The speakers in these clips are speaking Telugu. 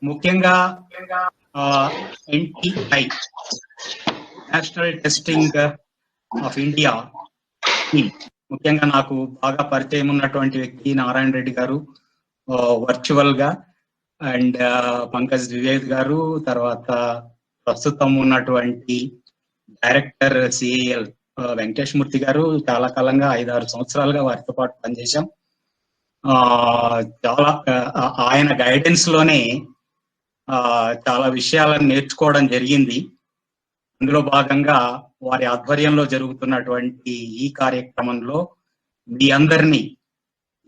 ముఖ్యంగా NTI national testing of India ముఖ్యంగా నాకు బాగా పరిచయం ఉన్నటువంటి వ్యక్తి నారాయణ రెడ్డి గారు వర్చువల్ గా, అండ్ పంకజ్ ద్వివేద్ గారు, తర్వాత ప్రస్తుతం ఉన్నటువంటి డైరెక్టర్ సిఐఎల్ వెంకటేష్ మూర్తి గారు. చాలా కాలంగా 5-6 సంవత్సరాలుగా వారితో పాటు పనిచేశాం. చాలా ఆయన గైడెన్స్ లోనే చాలా విషయాలను నేర్చుకోవడం జరిగింది. అందులో భాగంగా వారి ఆధ్వర్యంలో జరుగుతున్నటువంటి ఈ కార్యక్రమంలో మీ అందరినీ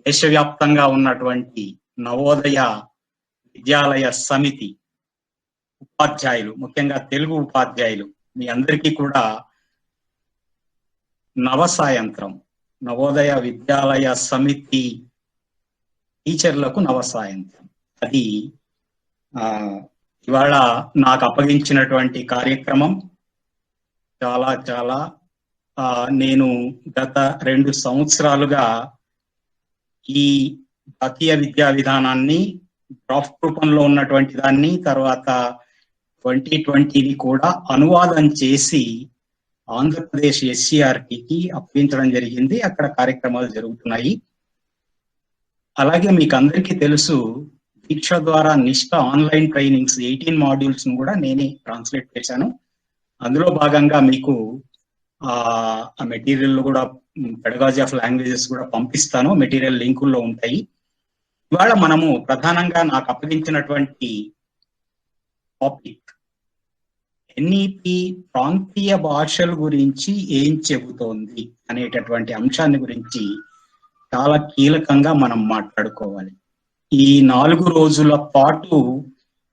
దేశవ్యాప్తంగా ఉన్నటువంటి నవోదయ విద్యాలయ సమితి ఉపాధ్యాయులు, ముఖ్యంగా తెలుగు ఉపాధ్యాయులు, మీ అందరికీ కూడా నవసాయంత్రం, నవోదయ విద్యాలయ సమితి టీచర్లకు నవసాయంత్రం. అది ఇవాళ నాకు అప్పగించినటువంటి కార్యక్రమం. చాలా చాలా నేను గత 2 సంవత్సరాలుగా ఈ జాతీయ విద్యా విధానాన్ని డ్రాఫ్ట్ రూపంలో ఉన్నటువంటి దాన్ని, తర్వాత 2020 కూడా అనువాదం చేసి ఆంధ్రప్రదేశ్ SCRTకి అప్పగించడం జరిగింది. అక్కడ కార్యక్రమాలు జరుగుతున్నాయి. అలాగే మీకు అందరికీ తెలుసు, దీక్ష ద్వారా నిష్ఠ ఆన్లైన్ ట్రైనింగ్స్ 18 మాడ్యూల్స్ ను కూడా నేనే ట్రాన్స్లేట్ చేశాను. అందులో భాగంగా మీకు ఆ మెటీరియల్ కూడా, పెడగాజీ ఆఫ్ లాంగ్వేజెస్ కూడా పంపిస్తాను. మెటీరియల్ లింకుల్లో ఉంటాయి. ఇవాళ మనము ప్రధానంగా నాకు అప్పగించినటువంటి టాపిక్ NEP ప్రాంతీయ భాషల గురించి ఏం చెబుతోంది అనేటటువంటి అంశాన్ని గురించి చాలా కీలకంగా మనం మాట్లాడుకోవాలి. ఈ 4 రోజుల పాటు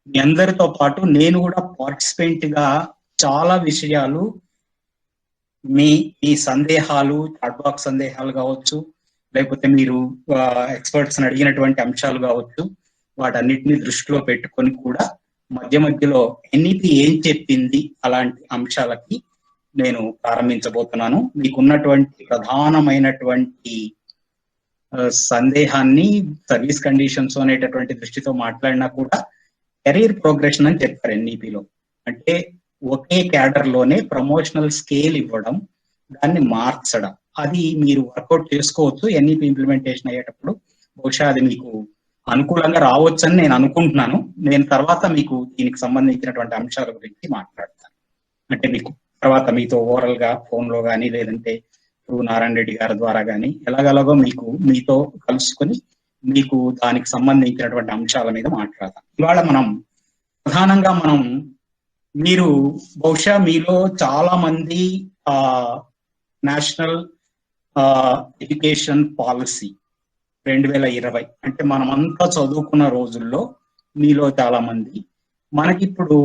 మీ అందరితో పాటు నేను కూడా పార్టిసిపెంట్ గా చాలా విషయాలు, మీ సందేహాలు, చాట్ బాక్స్ సందేహాలు కావచ్చు, లేకపోతే మీరు ఎక్స్పర్ట్స్ అడిగినటువంటి అంశాలు కావచ్చు, వాటన్నిటిని దృష్టిలో పెట్టుకొని కూడా మధ్య మధ్యలో NEP ఏం చెప్పింది అలాంటి అంశాలకి నేను ప్రారంభించబోతున్నాను. మీకున్నటువంటి ప్రధానమైనటువంటి సందేహాన్ని సర్వీస్ కండిషన్స్ అనేటటువంటి దృష్టితో మాట్లాడినా కూడా కెరీర్ ప్రోగ్రెషన్ అని చెప్పారు NEPలో. అంటే ఒకే క్యాడర్ లోనే ప్రమోషనల్ స్కేల్ ఇవ్వడం, దాన్ని మార్చడం, అది మీరు వర్కౌట్ చేసుకోవచ్చు. NEP ఇంప్లిమెంటేషన్ అయ్యేటప్పుడు బహుశా అది మీకు అనుకూలంగా రావచ్చని నేను అనుకుంటున్నాను. నేను తర్వాత మీకు దీనికి సంబంధించినటువంటి అంశాల గురించి మాట్లాడతాను. అంటే మీకు తర్వాత మీతో ఓవరల్ గా ఫోన్ లో కానీ, లేదంటే నారాయణ రెడ్డి గారి ద్వారా కానీ ఎలాగలాగో మీతో కలుసుకొని మీకు దానికి సంబంధించినటువంటి అంశాల మీద మాట్లాడతాం. ఇవాళ ప్రధానంగా మీరు బహుశా మీలో చాలా మంది నేషనల్ ఎడ్యుకేషన్ పాలసీ 2020 అంటే మనమంతా చదువుకున్న రోజుల్లో మీలో చాలా మంది మనకిప్పుడు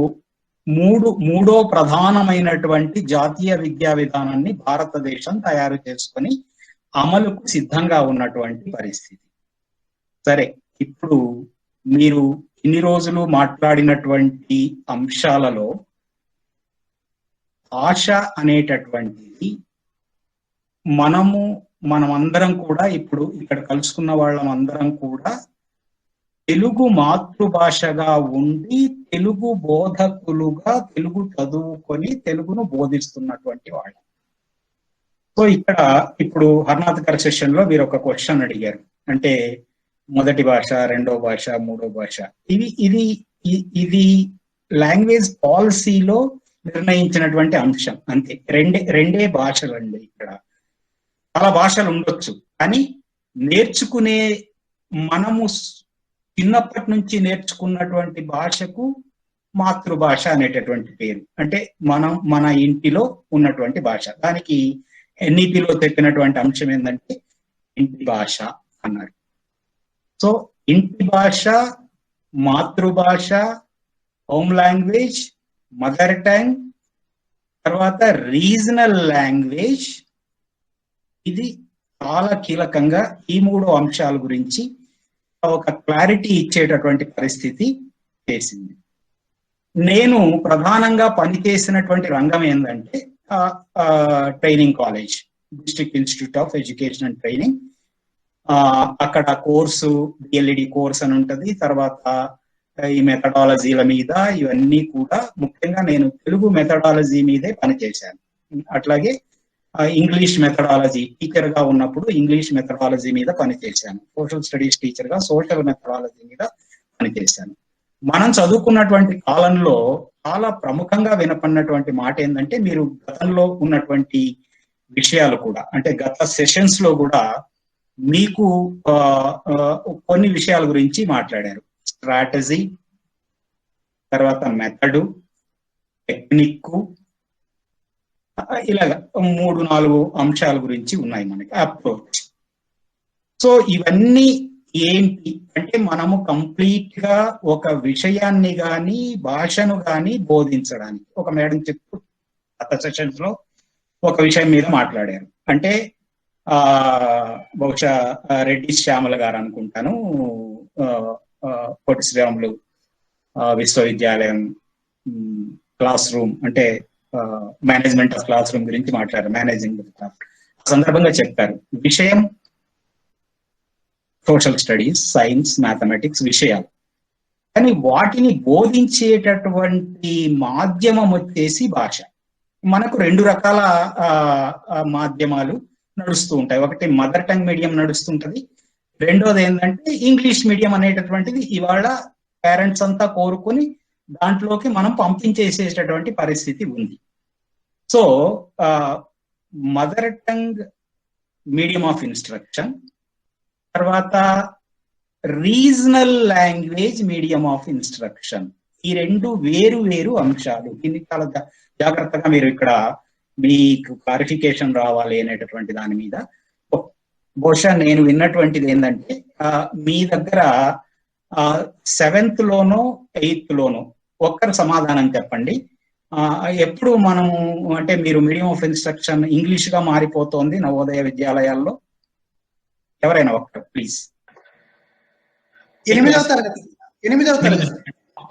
మూడో ప్రధానమైనటువంటి జాతీయ విద్యా విధానాన్ని భారతదేశం తయారు చేసుకొని అమలుకు సిద్ధంగా ఉన్నటువంటి పరిస్థితి. సరే, ఇప్పుడు మీరు ఇన్ని రోజులు మాట్లాడినటువంటి అంశాలలో భాష అనేటటువంటిది మనమందరం కూడా, ఇప్పుడు ఇక్కడ కలుసుకున్న వాళ్ళమందరం కూడా తెలుగు మాతృభాషగా ఉండి తెలుగు బోధకులుగా తెలుగు చదువుకొని తెలుగును బోధిస్తున్నటువంటి వాళ్ళు. సో ఇప్పుడు హర్నాథకర్ సెషన్ లో మీరు ఒక క్వశ్చన్ అడిగారు, అంటే మొదటి భాష, రెండో భాష, మూడో భాష. ఇది లాంగ్వేజ్ పాలసీలో నిర్ణయించినటువంటి అంశం. అంతే, రెండే భాషలు అండి. ఇక్కడ చాలా భాషలు ఉండొచ్చు, కానీ నేర్చుకునే మనము చిన్నప్పటి నుంచి నేర్చుకున్నటువంటి భాషకు మాతృభాష అనేటటువంటి పేరు. అంటే మన ఇంటిలో ఉన్నటువంటి భాష. దానికి NEPలో చెప్పినటువంటి అంశం ఏంటంటే ఇంటి భాష అన్నారు. సో ఇంటి భాష, మాతృభాష, హోమ్ లాంగ్వేజ్, మదర్ టంగ్, తర్వాత రీజనల్ లాంగ్వేజ్, ఇది చాలా కీలకంగా ఈ 3 అంశాల గురించి ఒక క్లారిటీ ఇచ్చేటటువంటి పరిస్థితి చేసింది. నేను ప్రధానంగా పనిచేసినటువంటి రంగం ఏంటంటే training college, district institute of education and training. అక్కడ కోర్సు DLED కోర్స్ అని ఉంటుంది. తర్వాత ఈ మెథడాలజీల మీద ఇవన్నీ కూడా ముఖ్యంగా నేను తెలుగు మెథడాలజీ మీదే పనిచేశాను. అట్లాగే ఇంగ్లీష్ మెథడాలజీ టీచర్ గా ఉన్నప్పుడు ఇంగ్లీష్ మెథడాలజీ మీద పనిచేశాను. సోషల్ స్టడీస్ టీచర్ గా సోషల్ మెథడాలజీ మీద పనిచేశాను. మనం చదువుకున్నటువంటి కాలంలో చాలా ప్రముఖంగా వినపడినటువంటి మాట ఏంటంటే, మీరు గతంలో ఉన్నటువంటి విషయాలు కూడా అంటే గత సెషన్స్ లో కూడా మీకు కొన్ని విషయాల గురించి మాట్లాడారు. స్ట్రాటజీ, తర్వాత మెథడు, టెక్నిక్, ఇలాగ 3-4 అంశాల గురించి ఉన్నాయి మనకి. అప్రోచ్. సో ఇవన్నీ ఏంటి అంటే, మనము కంప్లీట్ గా ఒక విషయాన్ని గాని భాషను గాని బోధించడానికి ఒక మేడం చెప్తూ గత సెషన్స్ లో ఒక విషయం మీద మాట్లాడారు. అంటే బహుశా రెడ్డి శ్యామల గారు అనుకుంటాను, పొట్టి శ్రీరాములు విశ్వవిద్యాలయం క్లాస్ రూమ్ అంటే మేనేజ్మెంట్ ఆఫ్ క్లాస్ రూమ్ గురించి మాట్లాడారు. మేనేజింగ్ క్లాస్ సందర్భంగా చెప్పారు, విషయం సోషల్ స్టడీస్, సైన్స్, మ్యాథమెటిక్స్ విషయాలు, కానీ వాటిని బోధించేటటువంటి మాధ్యమం వచ్చేసి భాష. మనకు 2 రకాల మాధ్యమాలు నడుస్తూ ఉంటాయి. ఒకటి మదర్ టంగ్ మీడియం నడుస్తుంటది, రెండోది ఏంటంటే ఇంగ్లీష్ మీడియం అనేటటువంటిది ఇవాళ పేరెంట్స్ అంతా కోరుకొని దాంట్లోకి మనం పంపించేసేటటువంటి పరిస్థితి ఉంది. So mother tongue medium of instruction, తర్వాత regional language medium of instruction, ఈ 2 వేరు వేరు అంశాలు. దీన్ని చాలా జాగ్రత్తగా మీరు ఇక్కడ మీకు క్లారిఫికేషన్ రావాలి అనేటటువంటి దాని మీద. బహుశా నేను విన్నటువంటిది ఏంటంటే, మీ దగ్గర 7th లోనో 8th లోనో ఒక్కరు సమాధానం చెప్పండి. ఎప్పుడు మనము అంటే మీరు మీడియం ఆఫ్ ఇన్స్ట్రక్షన్ ఇంగ్లీష్ గా మారిపోతోంది నవోదయ విద్యాలయాల్లో? ఎవరైనా ఒక్కరు ప్లీజ్. 8వ తరగతి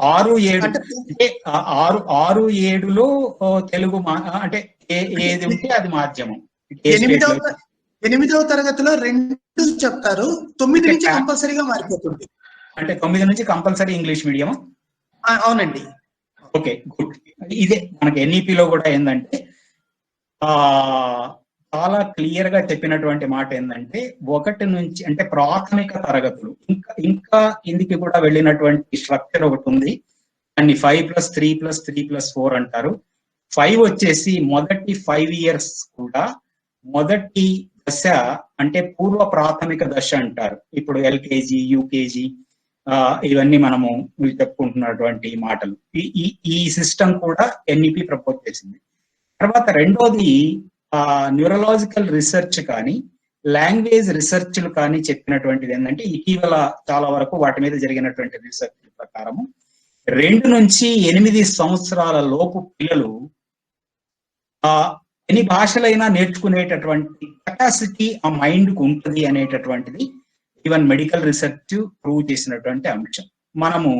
6-7లో తెలుగు అంటే ఏది ఉంటే అది మాధ్యమం. 8వ తరగతిలో 2 చెప్తారు, 9 నుంచి కంపల్సరీగా మారిపోతుంది. అంటే 9 నుంచి కంపల్సరీ ఇంగ్లీష్ మీడియం? అవునండి. Okay, good. ఇదే మనకి ఎన్ఈపిలో కూడా ఏంటంటే చాలా క్లియర్ గా చెప్పినటువంటి మాట ఏంటంటే, 1 నుంచి అంటే ప్రాథమిక తరగతులు ఇంకా కిందికి కూడా వెళ్ళినటువంటి స్ట్రక్చర్ ఒకటి ఉంది. దాన్ని 5+3+3+4 అంటారు. 5 వచ్చేసి మొదటి 5 years కూడా మొదటి దశ అంటే పూర్వ ప్రాథమిక దశ అంటారు. ఇప్పుడు ఎల్కేజీ, యూకేజీ ఇవన్నీ మనము చెప్పుకుంటున్నటువంటి మాటలు. ఈ సిస్టమ్ కూడా ఎన్ఈపి ప్రపోజ్ చేసింది. తర్వాత రెండోది న్యూరలాజికల్ రీసెర్చ్ కానీ లాంగ్వేజ్ రీసెర్చ్లు కానీ చెప్పినటువంటిది ఏంటంటే, ఇటీవల చాలా వరకు వాటి మీద జరిగినటువంటి రీసెర్చ్ ప్రకారము 2 నుంచి 8 సంవత్సరాల లోపు పిల్లలు ఎన్ని భాషలైనా నేర్చుకునేటటువంటి కెపాసిటీ ఆ మైండ్ కు ఉంటుంది అనేటటువంటిది ఈవెన్ మెడికల్ రీసెర్చ్ ప్రూవ్ చేసినటువంటి అంశం. మనము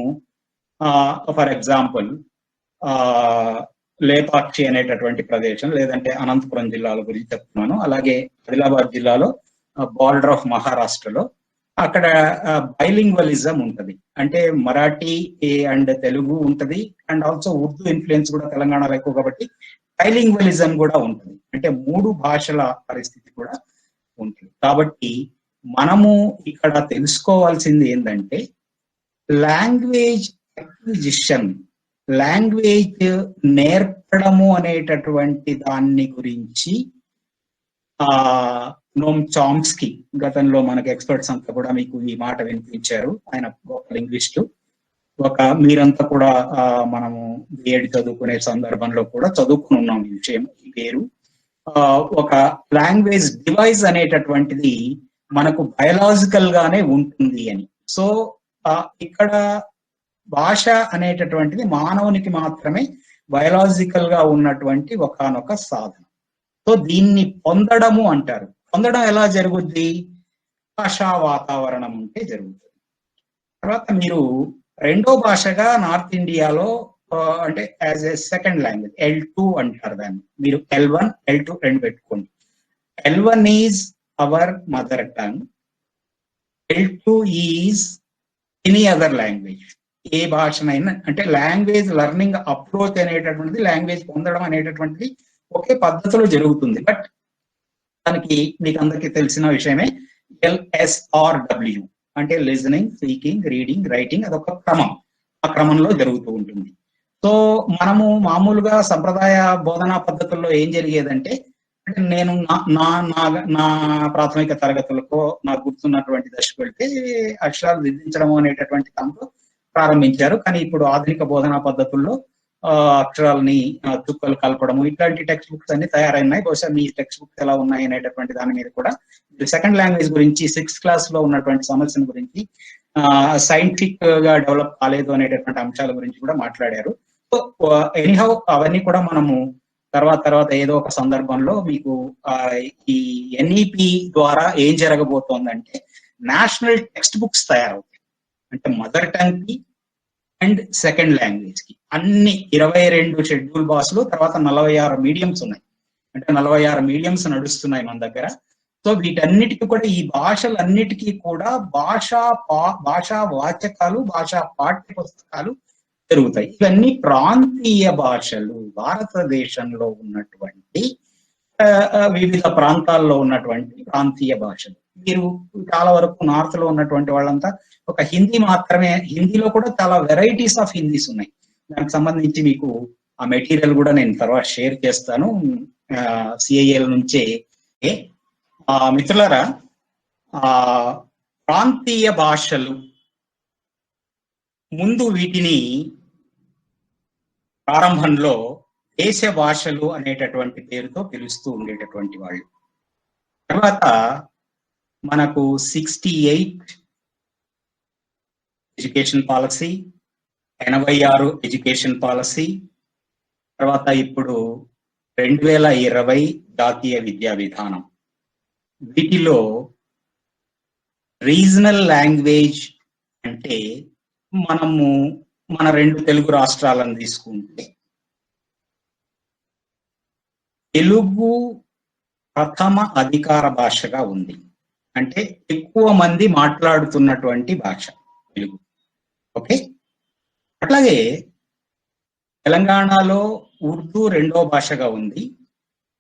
ఫర్ ఎగ్జాంపుల్ లేపాక్షి అనేటటువంటి ప్రదేశం, లేదంటే అనంతపురం జిల్లాల గురించి చెప్తున్నాను, అలాగే ఆదిలాబాద్ జిల్లాలో బార్డర్ ఆఫ్ మహారాష్ట్రలో అక్కడ బైలింగ్వలిజం ఉంటది. అంటే మరాఠీ అండ్ తెలుగు ఉంటది, అండ్ ఆల్సో ఉర్దూ ఇన్ఫ్లుయెన్స్ కూడా తెలంగాణలో ఎక్కువ కాబట్టి బైలింగ్వలిజం కూడా ఉంటుంది. అంటే 3 భాషల పరిస్థితి కూడా ఉంటుంది. కాబట్టి మనము ఇక్కడ తెలుసుకోవాల్సింది ఏంటంటే, లాంగ్వేజ్ అక్విజిషన్, లాంగ్వేజ్ నేర్పడము అనేటటువంటి దాన్ని గురించి నోమ్ చామ్స్కీ, గతంలో మనకి ఎక్స్పర్ట్స్ అంతా కూడా మీకు ఈ మాట వినిపించారు, ఆయన గొప్ప లింగ్విస్టు. మీరంతా కూడా మనము బిఎడ్ చదువుకునే సందర్భంలో కూడా చదువుకుని ఉన్నాం ఈ విషయం, ఈ పేరు. ఒక లాంగ్వేజ్ డివైస్ అనేటటువంటిది మనకు బయలాజికల్ గానే ఉంటుంది అని. సో ఇక్కడ భాష అనేటటువంటిది మానవునికి మాత్రమే బయలాజికల్ గా ఉన్నటువంటి ఒకానొక సాధనం. సో దీన్ని పొందడము అంటారు. పొందడం ఎలా జరుగుద్ది? భాషా వాతావరణం ఉంటే జరుగుతుంది. తర్వాత మీరు రెండో భాషగా నార్త్ ఇండియాలో అంటే as a second language L2 అంటారు దాన్ని. మీరు L1, L2 రెండు పెట్టుకోండి. L1 is our mother tongue, L2 is any other language. ఏ భాషనైనా, అంటే లాంగ్వేజ్ లెర్నింగ్ అప్రోచ్ అనేటటువంటిది, లాంగ్వేజ్ పొందడం అనేటటువంటిది ఒకే పద్ధతిలో జరుగుతుంది. బట్ దానికి మీకు అందరికీ తెలిసిన విషయమే LSRW, అంటే లిజనింగ్, స్పీకింగ్, రీడింగ్, రైటింగ్, అదొక క్రమం, ఆ క్రమంలో జరుగుతూ ఉంటుంది. సో మనము మామూలుగా సంప్రదాయ బోధనా పద్ధతుల్లో ఏం జరిగేదంటే, అంటే నేను నా ప్రాథమిక తరగతులకు నాకు గుర్తున్నటువంటి దశకు వెళ్తే అక్షరాలు దిద్దించడం అనేటటువంటి క్రమంలో ప్రారంభించారు. కానీ ఇప్పుడు ఆధునిక బోధనా పద్ధతుల్లో అక్షరాలని చుక్కలు కలపడము, ఇట్లాంటి టెక్స్ట్ బుక్స్ అన్ని తయారైనాయి. బహుశా మీ టెక్స్ట్ బుక్స్ ఎలా ఉన్నాయి అనేటటువంటి దాని మీద కూడా సెకండ్ లాంగ్వేజ్ గురించి 6th క్లాస్ లో ఉన్నటువంటి సమస్యల గురించి, సైంటిఫిక్ గా డెవలప్ కాలేదు అనేటటువంటి అంశాల గురించి కూడా మాట్లాడారు. సో ఎనీహౌ అవన్నీ కూడా మనము తర్వాత ఏదో ఒక సందర్భంలో మీకు ఈ NEP ద్వారా ఏం జరగబోతోందంటే, నేషనల్ టెక్స్ట్ బుక్స్ తయారవుతాయి. అంటే మదర్ టంగ్ కి అండ్ సెకండ్ లాంగ్వేజ్ కి అన్ని 22 షెడ్యూల్ భాషలు, తర్వాత 46 మీడియంస్ ఉన్నాయి. అంటే 46 మీడియంస్ నడుస్తున్నాయి మన దగ్గర. సో వీటన్నిటికీ కూడా, ఈ భాషలన్నిటికీ కూడా భాషా వాచకాలు, భాషా పాఠ్య పుస్తకాలు జరుగుతాయి. ఇవన్నీ ప్రాంతీయ భాషలు, భారతదేశంలో ఉన్నటువంటి వివిధ ప్రాంతాల్లో ఉన్నటువంటి ప్రాంతీయ భాషలు. మీరు చాలా వరకు నార్త్ లో ఉన్నటువంటి వాళ్ళంతా ఒక హిందీ మాత్రమే, హిందీలో కూడా చాలా వెరైటీస్ ఆఫ్ హిందీస్ ఉన్నాయి. దానికి సంబంధించి మీకు ఆ మెటీరియల్ కూడా నేను తర్వాత షేర్ చేస్తాను CIL నుంచే. మిత్రులారా, ప్రాంతీయ భాషలు ముందు వీటిని ప్రారంభంలో దేశ భాషలు అనేటటువంటి పేరుతో పిలుస్తూ ఉండేటటువంటి వాళ్ళు. తర్వాత మనకు 68 ఎడ్యుకేషన్ పాలసీ, 86 ఎడ్యుకేషన్ పాలసీ, తర్వాత ఇప్పుడు 2020 జాతీయ విద్యా విధానం. వీటిలో రీజనల్ లాంగ్వేజ్ అంటే మనము మన 2 తెలుగు రాష్ట్రాలను తీసుకుంటే, తెలుగు ప్రథమ అధికార భాషగా ఉంది. అంటే ఎక్కువ మంది మాట్లాడుతున్నటువంటి భాష తెలుగు. ఓకే, అట్లాగే తెలంగాణలో ఉర్దూ 2వ భాషగా ఉంది.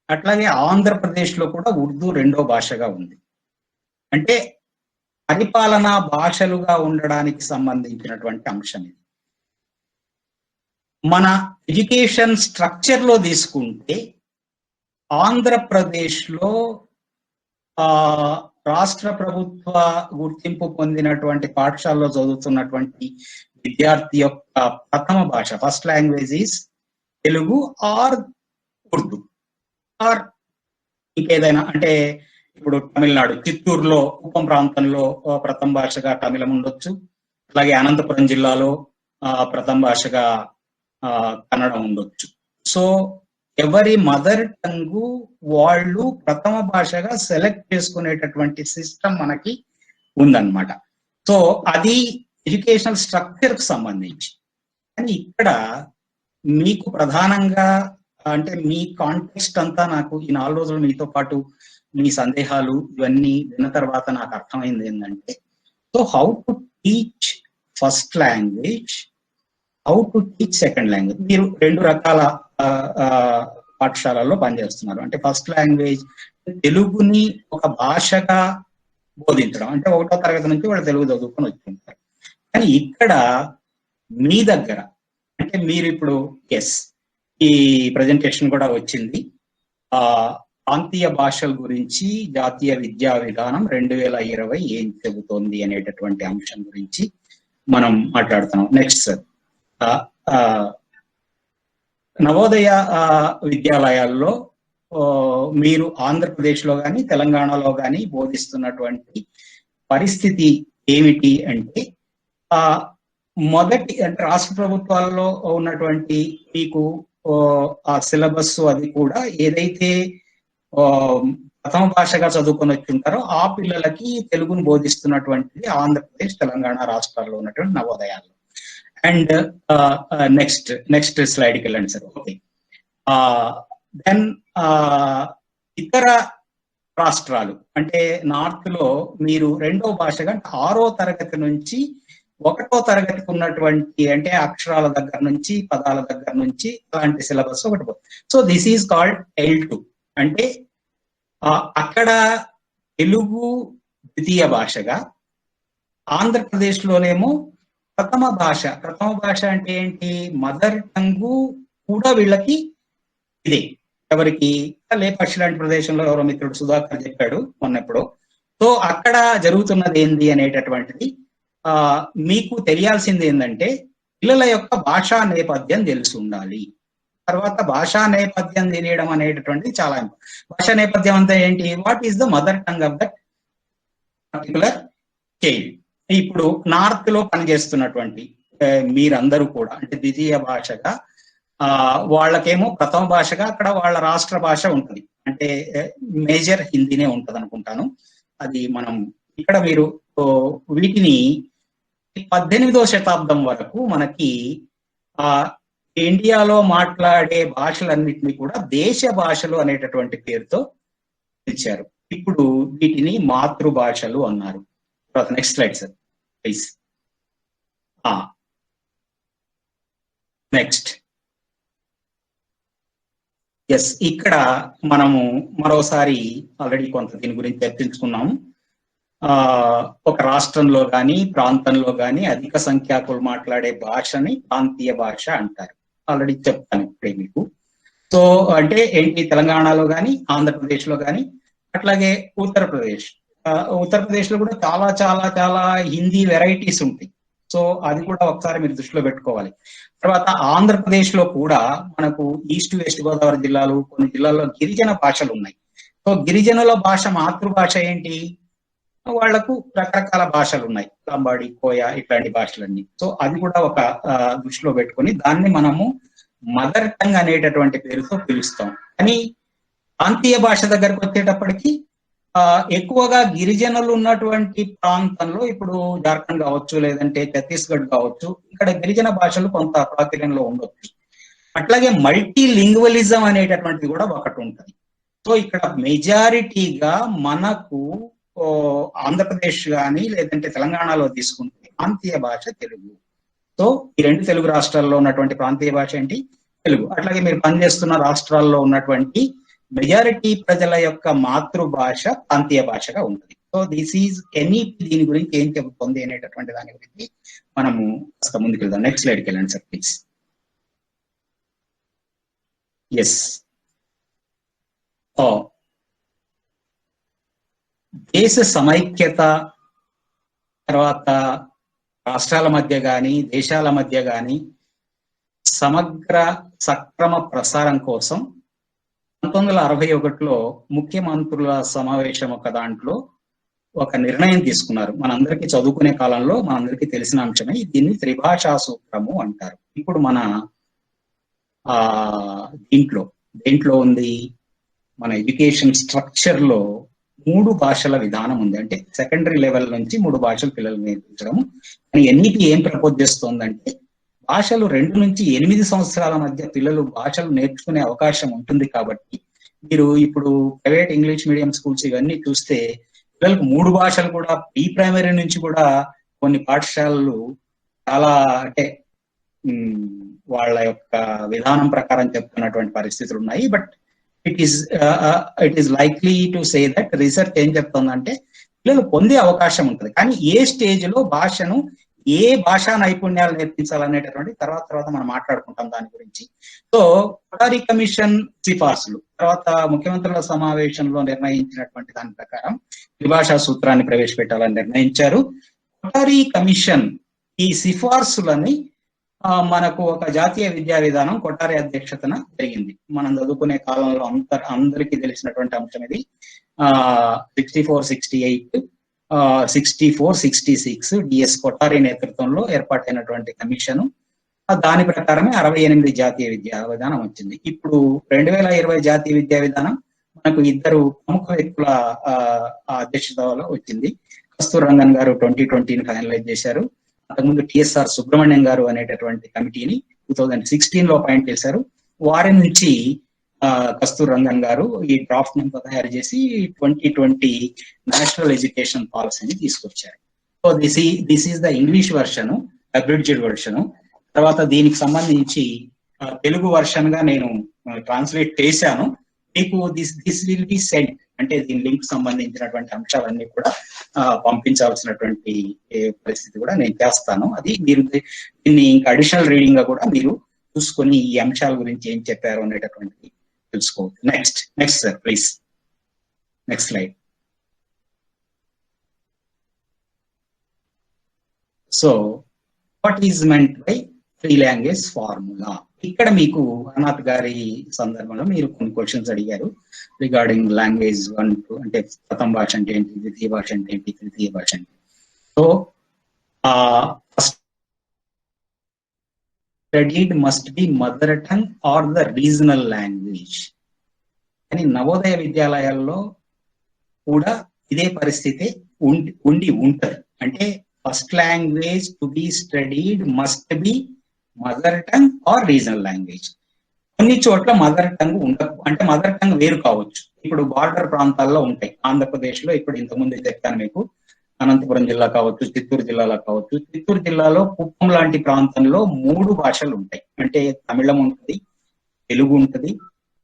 అట్లాగే ఆంధ్రప్రదేశ్ లో కూడా ఉర్దూ 2వ భాషగా ఉంది. అంటే పరిపాలనా భాషలుగా ఉండడానికి సంబంధించినటువంటి అంశం ఇది. మన ఎడ్యుకేషన్ స్ట్రక్చర్ లో తీసుకుంటే, ఆంధ్రప్రదేశ్ లో రాష్ట్ర ప్రభుత్వ గుర్తింపు పొందినటువంటి పాఠశాలలో చదువుతున్నటువంటి విద్యార్థి యొక్క ప్రథమ భాష, first language is Telugu or Urdu or ఇంకేదైనా. అంటే ఇప్పుడు తమిళనాడు చిత్తూరులో కుప్పం ప్రాంతంలో ప్రథమ భాషగా తమిళం ఉండొచ్చు. అలాగే అనంతపురం జిల్లాలో ప్రథమ భాషగా కన్నడం ఉండొచ్చు. సో ఎవరి మదర్ టంగు వాళ్ళు ప్రథమ భాషగా సెలెక్ట్ చేసుకునేటటువంటి సిస్టమ్ మనకి ఉందన్నమాట. సో అది ఎడ్యుకేషనల్ స్ట్రక్చర్ కు సంబంధించి. కానీ ఇక్కడ మీకు ప్రధానంగా, అంటే మీ కాంటెక్స్ట్ అంతా నాకు ఈ 4 రోజులు మీతో పాటు మీ సందేహాలు ఇవన్నీ విన్న తర్వాత నాకు అర్థమైంది ఏంటంటే, so how to teach first language, how to teach second language. మీరు 2 రకాల పాఠశాలల్లో పనిచేస్తున్నారు. అంటే ఫస్ట్ లాంగ్వేజ్ తెలుగుని ఒక భాషగా బోధించడం, అంటే 1వ తరగతి నుంచి వాళ్ళు తెలుగు చదువుకొని వచ్చుకుంటారు. కానీ ఇక్కడ మీ దగ్గర, అంటే మీరు ఇప్పుడు ఈ ప్రజెంటేషన్ కూడా వచ్చింది, ప్రాంతీయ భాషల గురించి జాతీయ విద్యా విధానం 2020 ఏం చెబుతోంది అనేటటువంటి అంశం గురించి మనం మాట్లాడుతున్నాం. నెక్స్ట్ సార్, నవోదయ విద్యాలయాల్లో మీరు ఆంధ్రప్రదేశ్ లో కానీ తెలంగాణలో కానీ బోధిస్తున్నటువంటి పరిస్థితి ఏమిటి అంటే, మొదటి అంటే రాష్ట్ర ప్రభుత్వాల్లో ఉన్నటువంటి మీకు ఆ సిలబస్ అది కూడా ఏదైతే ప్రథమ భాషగా చదువుకొని వచ్చుంటారో ఆ పిల్లలకి తెలుగును బోధిస్తున్నటువంటిది ఆంధ్రప్రదేశ్ తెలంగాణ రాష్ట్రాల్లో ఉన్నటువంటి నవోదయాల్లో. అండ్ నెక్స్ట్ స్లైడ్కి వెళ్ళండి సార్. ఓకే, దెన్ ఇతర రాష్ట్రాలు అంటే నార్త్ లో మీరు 2వ భాషగా 6వ తరగతి నుంచి ఒకటో తరగతికి ఉన్నటువంటి అంటే అక్షరాల దగ్గర నుంచి పదాల దగ్గర నుంచి అలాంటి సిలబస్ ఒకటి పోతుంది. So this is called L2. అంటే అక్కడ తెలుగు ద్వితీయ భాషగా, ఆంధ్రప్రదేశ్ లోనేమో ప్రథమ భాష. ప్రథమ భాష అంటే ఏంటి? మదర్ టంగు కూడా వీళ్ళకి ఇదే. ఎవరికి? లేపాక్షి లాంటి ప్రదేశంలో ఎవరో మిత్రుడు సుధాకర్ చెప్పాడు మొన్నెప్పుడు. సో అక్కడ జరుగుతున్నది ఏంది అనేటటువంటిది మీకు తెలియాల్సింది ఏంటంటే పిల్లల యొక్క భాషా నేపథ్యం తెలిసి ఉండాలి. తర్వాత భాషా నేపథ్యం తెలియడం అనేటటువంటిది చాలా ఇంపార్టెంట్. భాషా నేపథ్యం అంతా ఏంటి? What is the mother tongue of that particular child. ఇప్పుడు నార్త్ లో పనిచేస్తున్నటువంటి మీరందరూ కూడా అంటే ద్వితీయ భాషగా వాళ్ళకేమో ప్రథమ భాషగా అక్కడ వాళ్ళ రాష్ట్ర భాష ఉంటుంది. అంటే మేజర్ హిందీనే ఉంటది అనుకుంటాను. అది మనం ఇక్కడ మీరు వీటిని 18వ శతాబ్దం వరకు మనకి ఇండియాలో మాట్లాడే భాషలన్నింటినీ కూడా దేశ భాషలు అనేటటువంటి పేరుతో పిలిచారు. ఇప్పుడు వీటిని మాతృభాషలు అన్నారు. తర్వాత next slide sir please. Next yes, ఇక్కడ మనము మరోసారి ఆల్రెడీ కొంత దీని గురించి చర్చించుకున్నాము. ఒక రాష్ట్రంలో కానీ ప్రాంతంలో కానీ అధిక సంఖ్యాకులు మాట్లాడే భాషని ప్రాంతీయ భాష అంటారు. ఆల్రెడీ చెప్తాను ఇప్పుడే మీకు. సో అంటే ఏంటి? తెలంగాణలో కానీ, ఆంధ్రప్రదేశ్ లో కానీ, అట్లాగే ఉత్తరప్రదేశ్ లో కూడా చాలా చాలా చాలా హిందీ వెరైటీస్ ఉంటాయి. సో అది కూడా ఒకసారి మీరు దృష్టిలో పెట్టుకోవాలి. తర్వాత ఆంధ్రప్రదేశ్ లో కూడా మనకు ఈస్ట్ వెస్ట్ గోదావరి జిల్లాలు, కొన్ని జిల్లాల్లో గిరిజన భాషలు ఉన్నాయి. సో గిరిజనుల భాష మాతృభాష ఏంటి? వాళ్లకు రకరకాల భాషలు ఉన్నాయి, లంబాడి, కోయ ఇట్లాంటి భాషలన్నీ. సో అది కూడా ఒక దృష్టిలో పెట్టుకొని దాన్ని మనము మదర్ టంగ్ అనేటటువంటి పేరుతో పిలుస్తాం. కానీ ప్రాంతీయ భాష దగ్గరకు వచ్చేటప్పటికి ఎక్కువగా గిరిజనులు ఉన్నటువంటి ప్రాంతంలో, ఇప్పుడు జార్ఖండ్ కావచ్చు, లేదంటే ఛత్తీస్గఢ్ కావచ్చు, ఇక్కడ గిరిజన భాషలు కొంత ప్రాచుర్యంలో ఉండొచ్చు. అట్లాగే మల్టీ లింగ్వలిజం అనేటటువంటిది కూడా ఒకటి ఉంటుంది. సో ఇక్కడ మెజారిటీగా మనకు ఆంధ్రప్రదేశ్ కానీ లేదంటే తెలంగాణలో తీసుకుంటే ప్రాంతీయ భాష తెలుగు. సో ఈ రెండు తెలుగు రాష్ట్రాల్లో ఉన్నటువంటి ప్రాంతీయ భాష ఏంటి? తెలుగు. అట్లాగే మీరు పనిచేస్తున్న రాష్ట్రాల్లో ఉన్నటువంటి మెజారిటీ ప్రజల యొక్క మాతృభాష ప్రాంతీయ భాషగా ఉంటుంది. సో దిస్ ఈజ్ దీని గురించి ఏం చెబుతుంది అనేటటువంటి దాని గురించి మనము కాస్త ముందుకు వెళ్దాం. నెక్స్ట్ స్లైడ్కి వెళ్ళండి సార్ ప్లీజ్. ఎస్, దేశ సమైక్యత, తర్వాత రాష్ట్రాల మధ్య కానీ దేశాల మధ్య కానీ సమగ్ర సక్రమ ప్రసారం కోసం 1961లో ముఖ్యమంత్రుల సమావేశం ఒక దాంట్లో ఒక నిర్ణయం తీసుకున్నారు. మనందరికీ చదువుకునే కాలంలో మనందరికీ తెలిసిన అంశమే. దీన్ని త్రిభాషా సూత్రము అంటారు. ఇప్పుడు మన దేంట్లో ఉంది? మన ఎడ్యుకేషన్ స్ట్రక్చర్ లో 3 భాషల విధానం ఉంది. అంటే సెకండరీ లెవెల్ నుంచి 3 భాషలు పిల్లలు నేర్పించడం. కానీ ఎన్ఈపీ ఏం ప్రపోజ్ చేస్తోందంటే భాషలు 2 నుంచి 8 సంవత్సరాల మధ్య పిల్లలు భాషలు నేర్చుకునే అవకాశం ఉంటుంది. కాబట్టి మీరు ఇప్పుడు ప్రైవేట్ ఇంగ్లీష్ మీడియం స్కూల్స్ ఇవన్నీ చూస్తే పిల్లలకు 3 భాషలు కూడా ప్రీ ప్రైమరీ నుంచి కూడా కొన్ని పాఠశాలలు చాలా అంటే వాళ్ళ యొక్క విధానం ప్రకారం చెప్తున్నటువంటి పరిస్థితులు ఉన్నాయి. But it is likely to say that research ఏం చెప్తుందంటే పిల్లలు పొందే అవకాశం ఉంటుంది. కానీ ఏ స్టేజ్ లో భాషను, ఏ భాషా నైపుణ్యాలు నేర్పించాలనేటటువంటి తర్వాత మనం మాట్లాడుకుంటాం దాని గురించి. సో కొఠారి కమిషన్ సిఫార్సులు, తర్వాత ముఖ్యమంత్రుల సమావేశంలో నిర్ణయించినటువంటి దాని ప్రకారం త్రిభాషా సూత్రాన్ని ప్రవేశపెట్టాలని నిర్ణయించారు. కొఠారి కమిషన్ ఈ సిఫార్సులని మనకు ఒక జాతీయ విద్యా విధానం కొఠారి అధ్యక్షతన జరిగింది. మనం చదువుకునే కాలంలో అందరికీ తెలిసినటువంటి అంశం ఇది. 64-68 64-66 డిఎస్ కొఠారి నేతృత్వంలో ఏర్పాటైనటువంటి కమిషన్. దాని ప్రకారమే 68 జాతీయ విద్యా విధానం వచ్చింది. ఇప్పుడు 2020 జాతీయ విద్యా విధానం మనకు 2 ప్రముఖ వ్యక్తుల అధ్యక్షతలో వచ్చింది. కస్తూరి రంగన్ గారు 2020 ఫైనలైజ్ చేశారు. అంతకుముందు టిఎస్ఆర్ సుబ్రహ్మణ్యం గారు అనేటటువంటి కమిటీని 2016లో అపాయింట్ చేశారు. వారి నుంచి కస్తూరి రంగన్ గారు ఈ డ్రాఫ్ట్ ని తయారు చేసి 2020 నేషనల్ ఎడ్యుకేషన్ పాలసీని తీసుకొచ్చారు. So this is the English version, అబ్రిడ్జ్డ్ version. తర్వాత దీనికి సంబంధించి తెలుగు వర్షన్ గా నేను ట్రాన్స్లేట్ చేశాను. మీకు దిస్ విల్ బి సెండ్, అంటే దీని లింక్ సంబంధించినటువంటి అంశాలన్నీ కూడా పంపించాల్సినటువంటి పరిస్థితి కూడా నేను చేస్తాను. అది మీరు దీన్ని ఇంకా అడిషనల్ రీడింగ్ గా కూడా మీరు చూసుకొని ఈ అంశాల గురించి ఏం చెప్పారు అనేటటువంటి తెలుసుకోవచ్చు. Next sir please, next slide. So what is meant by free language formula? ఇక్కడ మీకు అనాథ్ గారి సందర్భంలో మీరు కొన్ని క్వశ్చన్స్ అడిగారు రిగార్డింగ్ లాంగ్వేజ్ 1, 2, అంటే ప్రథమ భాష అంటే ఏంటి, ద్వితీయ భాష అంటే ఏంటి, తృతీయ భాష అంటే. So first studied must be mother tongue or the regional language. కానీ నవోదయ విద్యాలయాల్లో కూడా ఇదే పరిస్థితి ఉండి ఉంటారు. అంటే first language to be studied must be mother tongue or regional language. కొన్ని చోట్ల మదర్ టంగ్ అంటే మదర్ టంగ్ వేరు కావచ్చు. ఇప్పుడు బార్డర్ ప్రాంతాల్లో ఉంటాయి. ఆంధ్రప్రదేశ్ లో ఇప్పుడు ఇంతకుముందు చెప్పాను మీకు, అనంతపురం జిల్లా కావచ్చు, చిత్తూరు జిల్లాలో కావచ్చు. చిత్తూరు జిల్లాలో కుప్పం లాంటి ప్రాంతంలో 3 భాషలు ఉంటాయి. అంటే తమిళం ఉంటుంది, తెలుగు ఉంటుంది,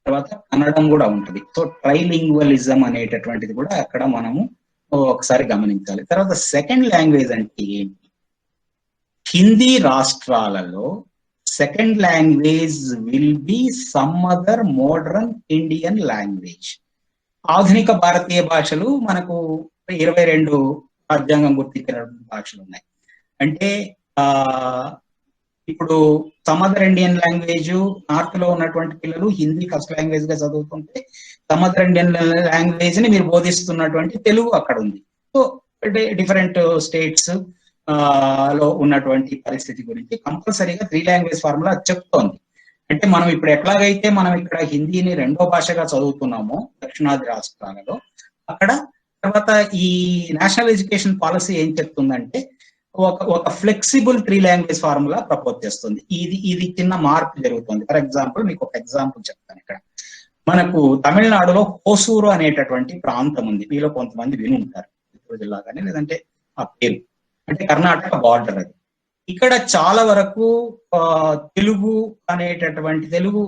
తర్వాత కన్నడం కూడా ఉంటుంది. సో ట్రైలింగ్వలిజం అనేటటువంటిది కూడా అక్కడ మనము ఒకసారి గమనించాలి. తర్వాత సెకండ్ లాంగ్వేజ్ అంటే ఏంటి? హిందీ రాష్ట్రాలలో second language will be some other modern Indian language. ఆధునిక భారతీయ భాషలు మనకు 22 రాజ్యాంగం గుర్తించిన భాషలు ఉన్నాయి. అంటే ఇప్పుడు సమదర్ ఇండియన్ లాంగ్వేజ్ నార్త్ లో ఉన్నటువంటి పిల్లలు హిందీ ఫస్ట్ లాంగ్వేజ్ గా చదువుతుంటే సమదర్ ఇండియన్ లాంగ్వేజ్ ని మీరు బోధిస్తున్నటువంటి తెలుగు అక్కడ ఉంది. సో డిఫరెంట్ స్టేట్స్ లో ఉన్నటువంటి పరిస్థితి గురించి కంపల్సరీగా 3 లాంగ్వేజ్ ఫార్ములా చెప్తోంది. అంటే మనం ఇప్పుడు ఎట్లాగైతే మనం ఇక్కడ హిందీని 2వ భాషగా చదువుతున్నామో దక్షిణాది రాష్ట్రాలలో, అక్కడ తర్వాత ఈ నేషనల్ ఎడ్యుకేషన్ పాలసీ ఏం చెప్తుందంటే ఒక ఫ్లెక్సిబుల్ 3 లాంగ్వేజ్ ఫార్ములా ప్రపోజ్ చేస్తుంది. ఇది చిన్న మార్పు జరుగుతుంది. ఫర్ ఎగ్జాంపుల్ మీకు ఒక ఎగ్జాంపుల్ చెప్తాను. ఇక్కడ మనకు తమిళనాడులో హోసూరు అనేటటువంటి ప్రాంతం ఉంది. మీలో కొంతమంది విని ఉంటారు, చిత్తూరు జిల్లా కానీ, లేదంటే ఆ పేరు, అంటే కర్ణాటక బార్డర్ అది. ఇక్కడ చాలా వరకు తెలుగు అనేటటువంటి తెలుగు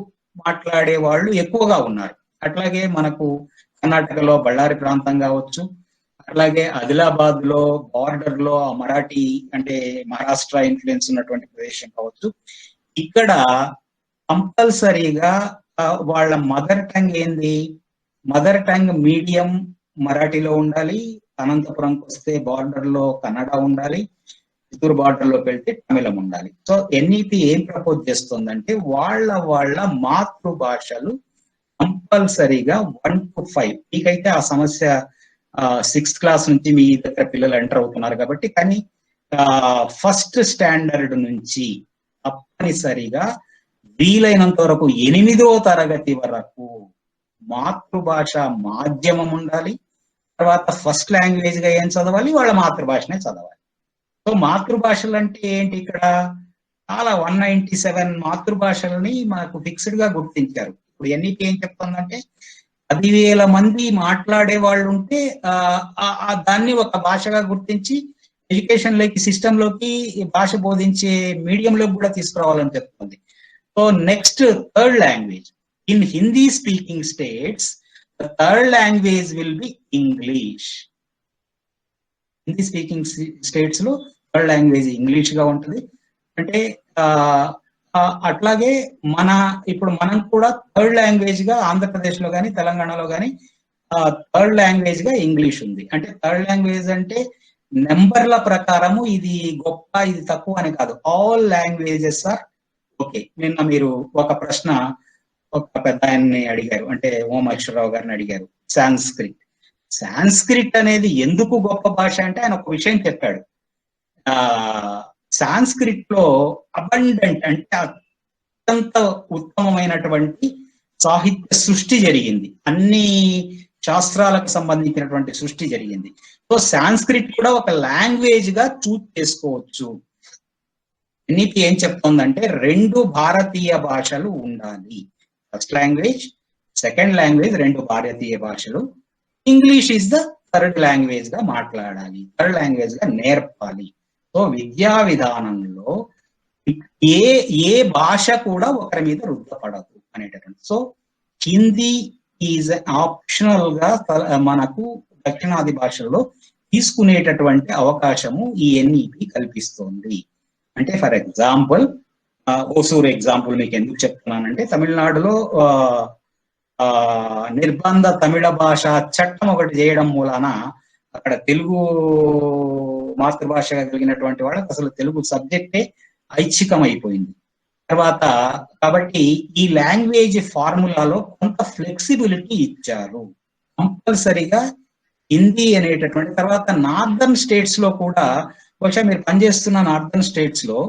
మాట్లాడే వాళ్ళు ఎక్కువగా ఉన్నారు. అట్లాగే మనకు కర్ణాటకలో బళ్ళారి ప్రాంతం కావచ్చు, అట్లాగే ఆదిలాబాద్ లో బార్డర్ లో మరాఠీ అంటే మహారాష్ట్ర ఇన్ఫ్లుయెన్స్ ఉన్నటువంటి ప్రదేశం కావచ్చు. ఇక్కడ కంపల్సరీగా వాళ్ళ మదర్ టంగ్ ఏంది? మదర్ టంగ్ మీడియం మరాఠీలో ఉండాలి. అనంతపురంకి వస్తే బార్డర్ లో కన్నడ ఉండాలి, చిత్తూరు బార్డర్ లోకి వెళ్తే తమిళం ఉండాలి. సో ఎన్ఈపి ఏం ప్రపోజ్ చేస్తుందంటే వాళ్ళ మాతృభాషలు కంపల్సరీగా 1 to 5. మీకైతే ఆ సమస్య 6th క్లాస్ నుంచి మీ దగ్గర పిల్లలు ఎంటర్ అవుతున్నారు కాబట్టి, కానీ ఫస్ట్ స్టాండర్డ్ నుంచి తప్పనిసరిగా వీలైనంత వరకు 8వ తరగతి వరకు మాతృభాష మాధ్యమం ఉండాలి. తర్వాత ఫస్ట్ లాంగ్వేజ్ గా ఏం చదవాలి? వాళ్ళ మాతృభాషనే చదవాలి. సో మాతృభాషలు అంటే ఏంటి? ఇక్కడ చాలా 197 మాతృభాషలని మనకు ఫిక్స్డ్ గా గుర్తించారు. ఇప్పుడు ఎన్ఈపి ఏం చెప్తుందంటే 10,000 మంది మాట్లాడే వాళ్ళు ఉంటే దాన్ని ఒక భాషగా గుర్తించి ఎడ్యుకేషన్ లోకి, సిస్టమ్ లోకి భాష బోధించే మీడియంలోకి కూడా తీసుకురావాలని చెప్తుంది. So next third language in Hindi speaking states, the third language will be English. Hindi speaking states లో థర్డ్ లాంగ్వేజ్ ఇంగ్లీష్ గా ఉంటుంది. అంటే అట్లాగే ఇప్పుడు మనం కూడా థర్డ్ లాంగ్వేజ్ గా ఆంధ్రప్రదేశ్ లో కానీ తెలంగాణలో కానీ థర్డ్ లాంగ్వేజ్ గా ఇంగ్లీష్ ఉంది. అంటే థర్డ్ లాంగ్వేజ్ అంటే నెంబర్ల ప్రకారము ఇది గొప్ప ఇది తక్కువ అని కాదు. All languages are okay. నిన్న మీరు ఒక ప్రశ్న ఒక పెద్ద ఆయన్ని అడిగారు, అంటే ఓమేశ్వరరావు గారిని అడిగారు, సాంస్క్రిట్ అనేది ఎందుకు గొప్ప భాష అంటే ఆయన ఒక విషయం చెప్పాడు. సాంస్క్రిట్ లో అబండెంట్ అంటే అత్యంత ఉత్తమమైనటువంటి సాహిత్య సృష్టి జరిగింది. అన్ని శాస్త్రాలకు సంబంధించినటువంటి సృష్టి జరిగింది. సో సాంస్క్రిట్ కూడా ఒక లాంగ్వేజ్ గా చూస్ చేసుకోవచ్చు. ఎన్ఈపి ఏం చెప్తుందంటే 2 భారతీయ భాషలు ఉండాలి. ఫస్ట్ లాంగ్వేజ్, సెకండ్ లాంగ్వేజ్ 2 భారతీయ భాషలు. English is the third language గా మాట్లాడాలి, థర్డ్ లాంగ్వేజ్ గా నేర్పాలి. సో విద్యా విధానంలో ఏ ఏ భాష కూడా ఒకరి మీద రుద్దపడదు అనేటటువంటి. సో హిందీ ఈజ్ ఆప్షనల్ గా మనకు దక్షిణాది భాషల్లో తీసుకునేటటువంటి అవకాశము ఈ ఎన్ఈపి కల్పిస్తోంది. అంటే ఫర్ ఎగ్జాంపుల్, ఓసూరు ఎగ్జాంపుల్ మీకు ఎందుకు చెప్తున్నానంటే, తమిళనాడులో నిర్బంధ తమిళ భాష చట్టం ఒకటి చేయడం మూలాన అక్కడ తెలుగు మాతృభాషగా కలిగినటువంటి వాళ్ళకి అసలు తెలుగు సబ్జెక్టే ఐచ్ఛికం అయిపోయింది. తర్వాత కాబట్టి ఈ లాంగ్వేజ్ ఫార్ములాలో కొంత ఫ్లెక్సిబిలిటీ ఇచ్చారు. కంపల్సరీగా హిందీ అనేటటువంటి, తర్వాత నార్దర్న్ స్టేట్స్ లో కూడా, బహుశా మీరు పనిచేస్తున్న నార్దర్న్ స్టేట్స్ లో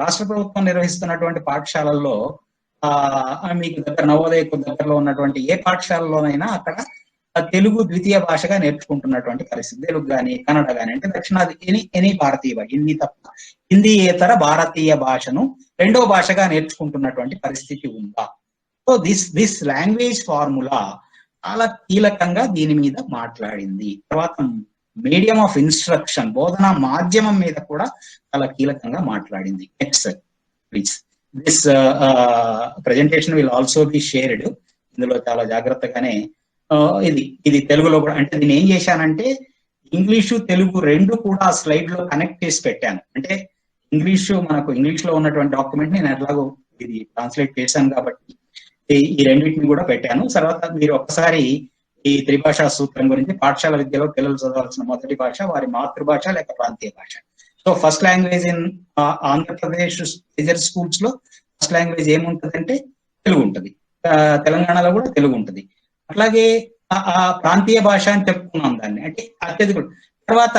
రాష్ట్ర ప్రభుత్వం నిర్వహిస్తున్నటువంటి పాఠశాలల్లో మీకు దగ్గర నవోదయకు దగ్గరలో ఉన్నటువంటి ఏ పాఠశాలలోనైనా అక్కడ తెలుగు ద్వితీయ భాషగా నేర్చుకుంటున్నటువంటి పరిస్థితి. తెలుగు కానీ కన్నడ కానీ, అంటే దక్షిణాది ఎనీ భారతీయ, హిందీ తప్ప హిందీయేతర భారతీయ భాషను రెండో భాషగా నేర్చుకుంటున్నటువంటి పరిస్థితి ఉందా? సో దిస్ లాంగ్వేజ్ ఫార్ములా చాలా కీలకంగా దీని మీద మాట్లాడింది. తర్వాత మీడియం ఆఫ్ ఇన్స్ట్రక్షన్, బోధనా మాధ్యమం మీద కూడా చాలా కీలకంగా మాట్లాడింది. Next please. This presentation will also be shared. ఇందులో చాలా జాగ్రత్తగానే ఇది తెలుగులో కూడా, అంటే నేను ఏం చేశానంటే ఇంగ్లీషు తెలుగు రెండు కూడా స్లైడ్ లో కనెక్ట్ చేసి పెట్టాను. అంటే ఇంగ్లీష్ లో ఉన్నటువంటి డాక్యుమెంట్ నేను ఎట్లాగో ఇది ట్రాన్స్లేట్ చేశాను కాబట్టి ఈ రెండింటిని కూడా పెట్టాను. తర్వాత మీరు ఒక్కసారి ఈ త్రిభాషా సూత్రం గురించి, పాఠశాల విద్యలో పిల్లలు చదవాల్సిన మొదటి భాష వారి మాతృభాష లేక ప్రాంతీయ భాష. So first language in Andhra Pradesh reserve schools లో ఫస్ట్ లాంగ్వేజ్ ఏముంటదంటే తెలుగు ఉంటుంది. తెలంగాణలో కూడా తెలుగు ఉంటుంది. అట్లాగే ప్రాంతీయ భాష అని చెప్పుకున్నాం దాన్ని, అంటే అత్యధిక. తర్వాత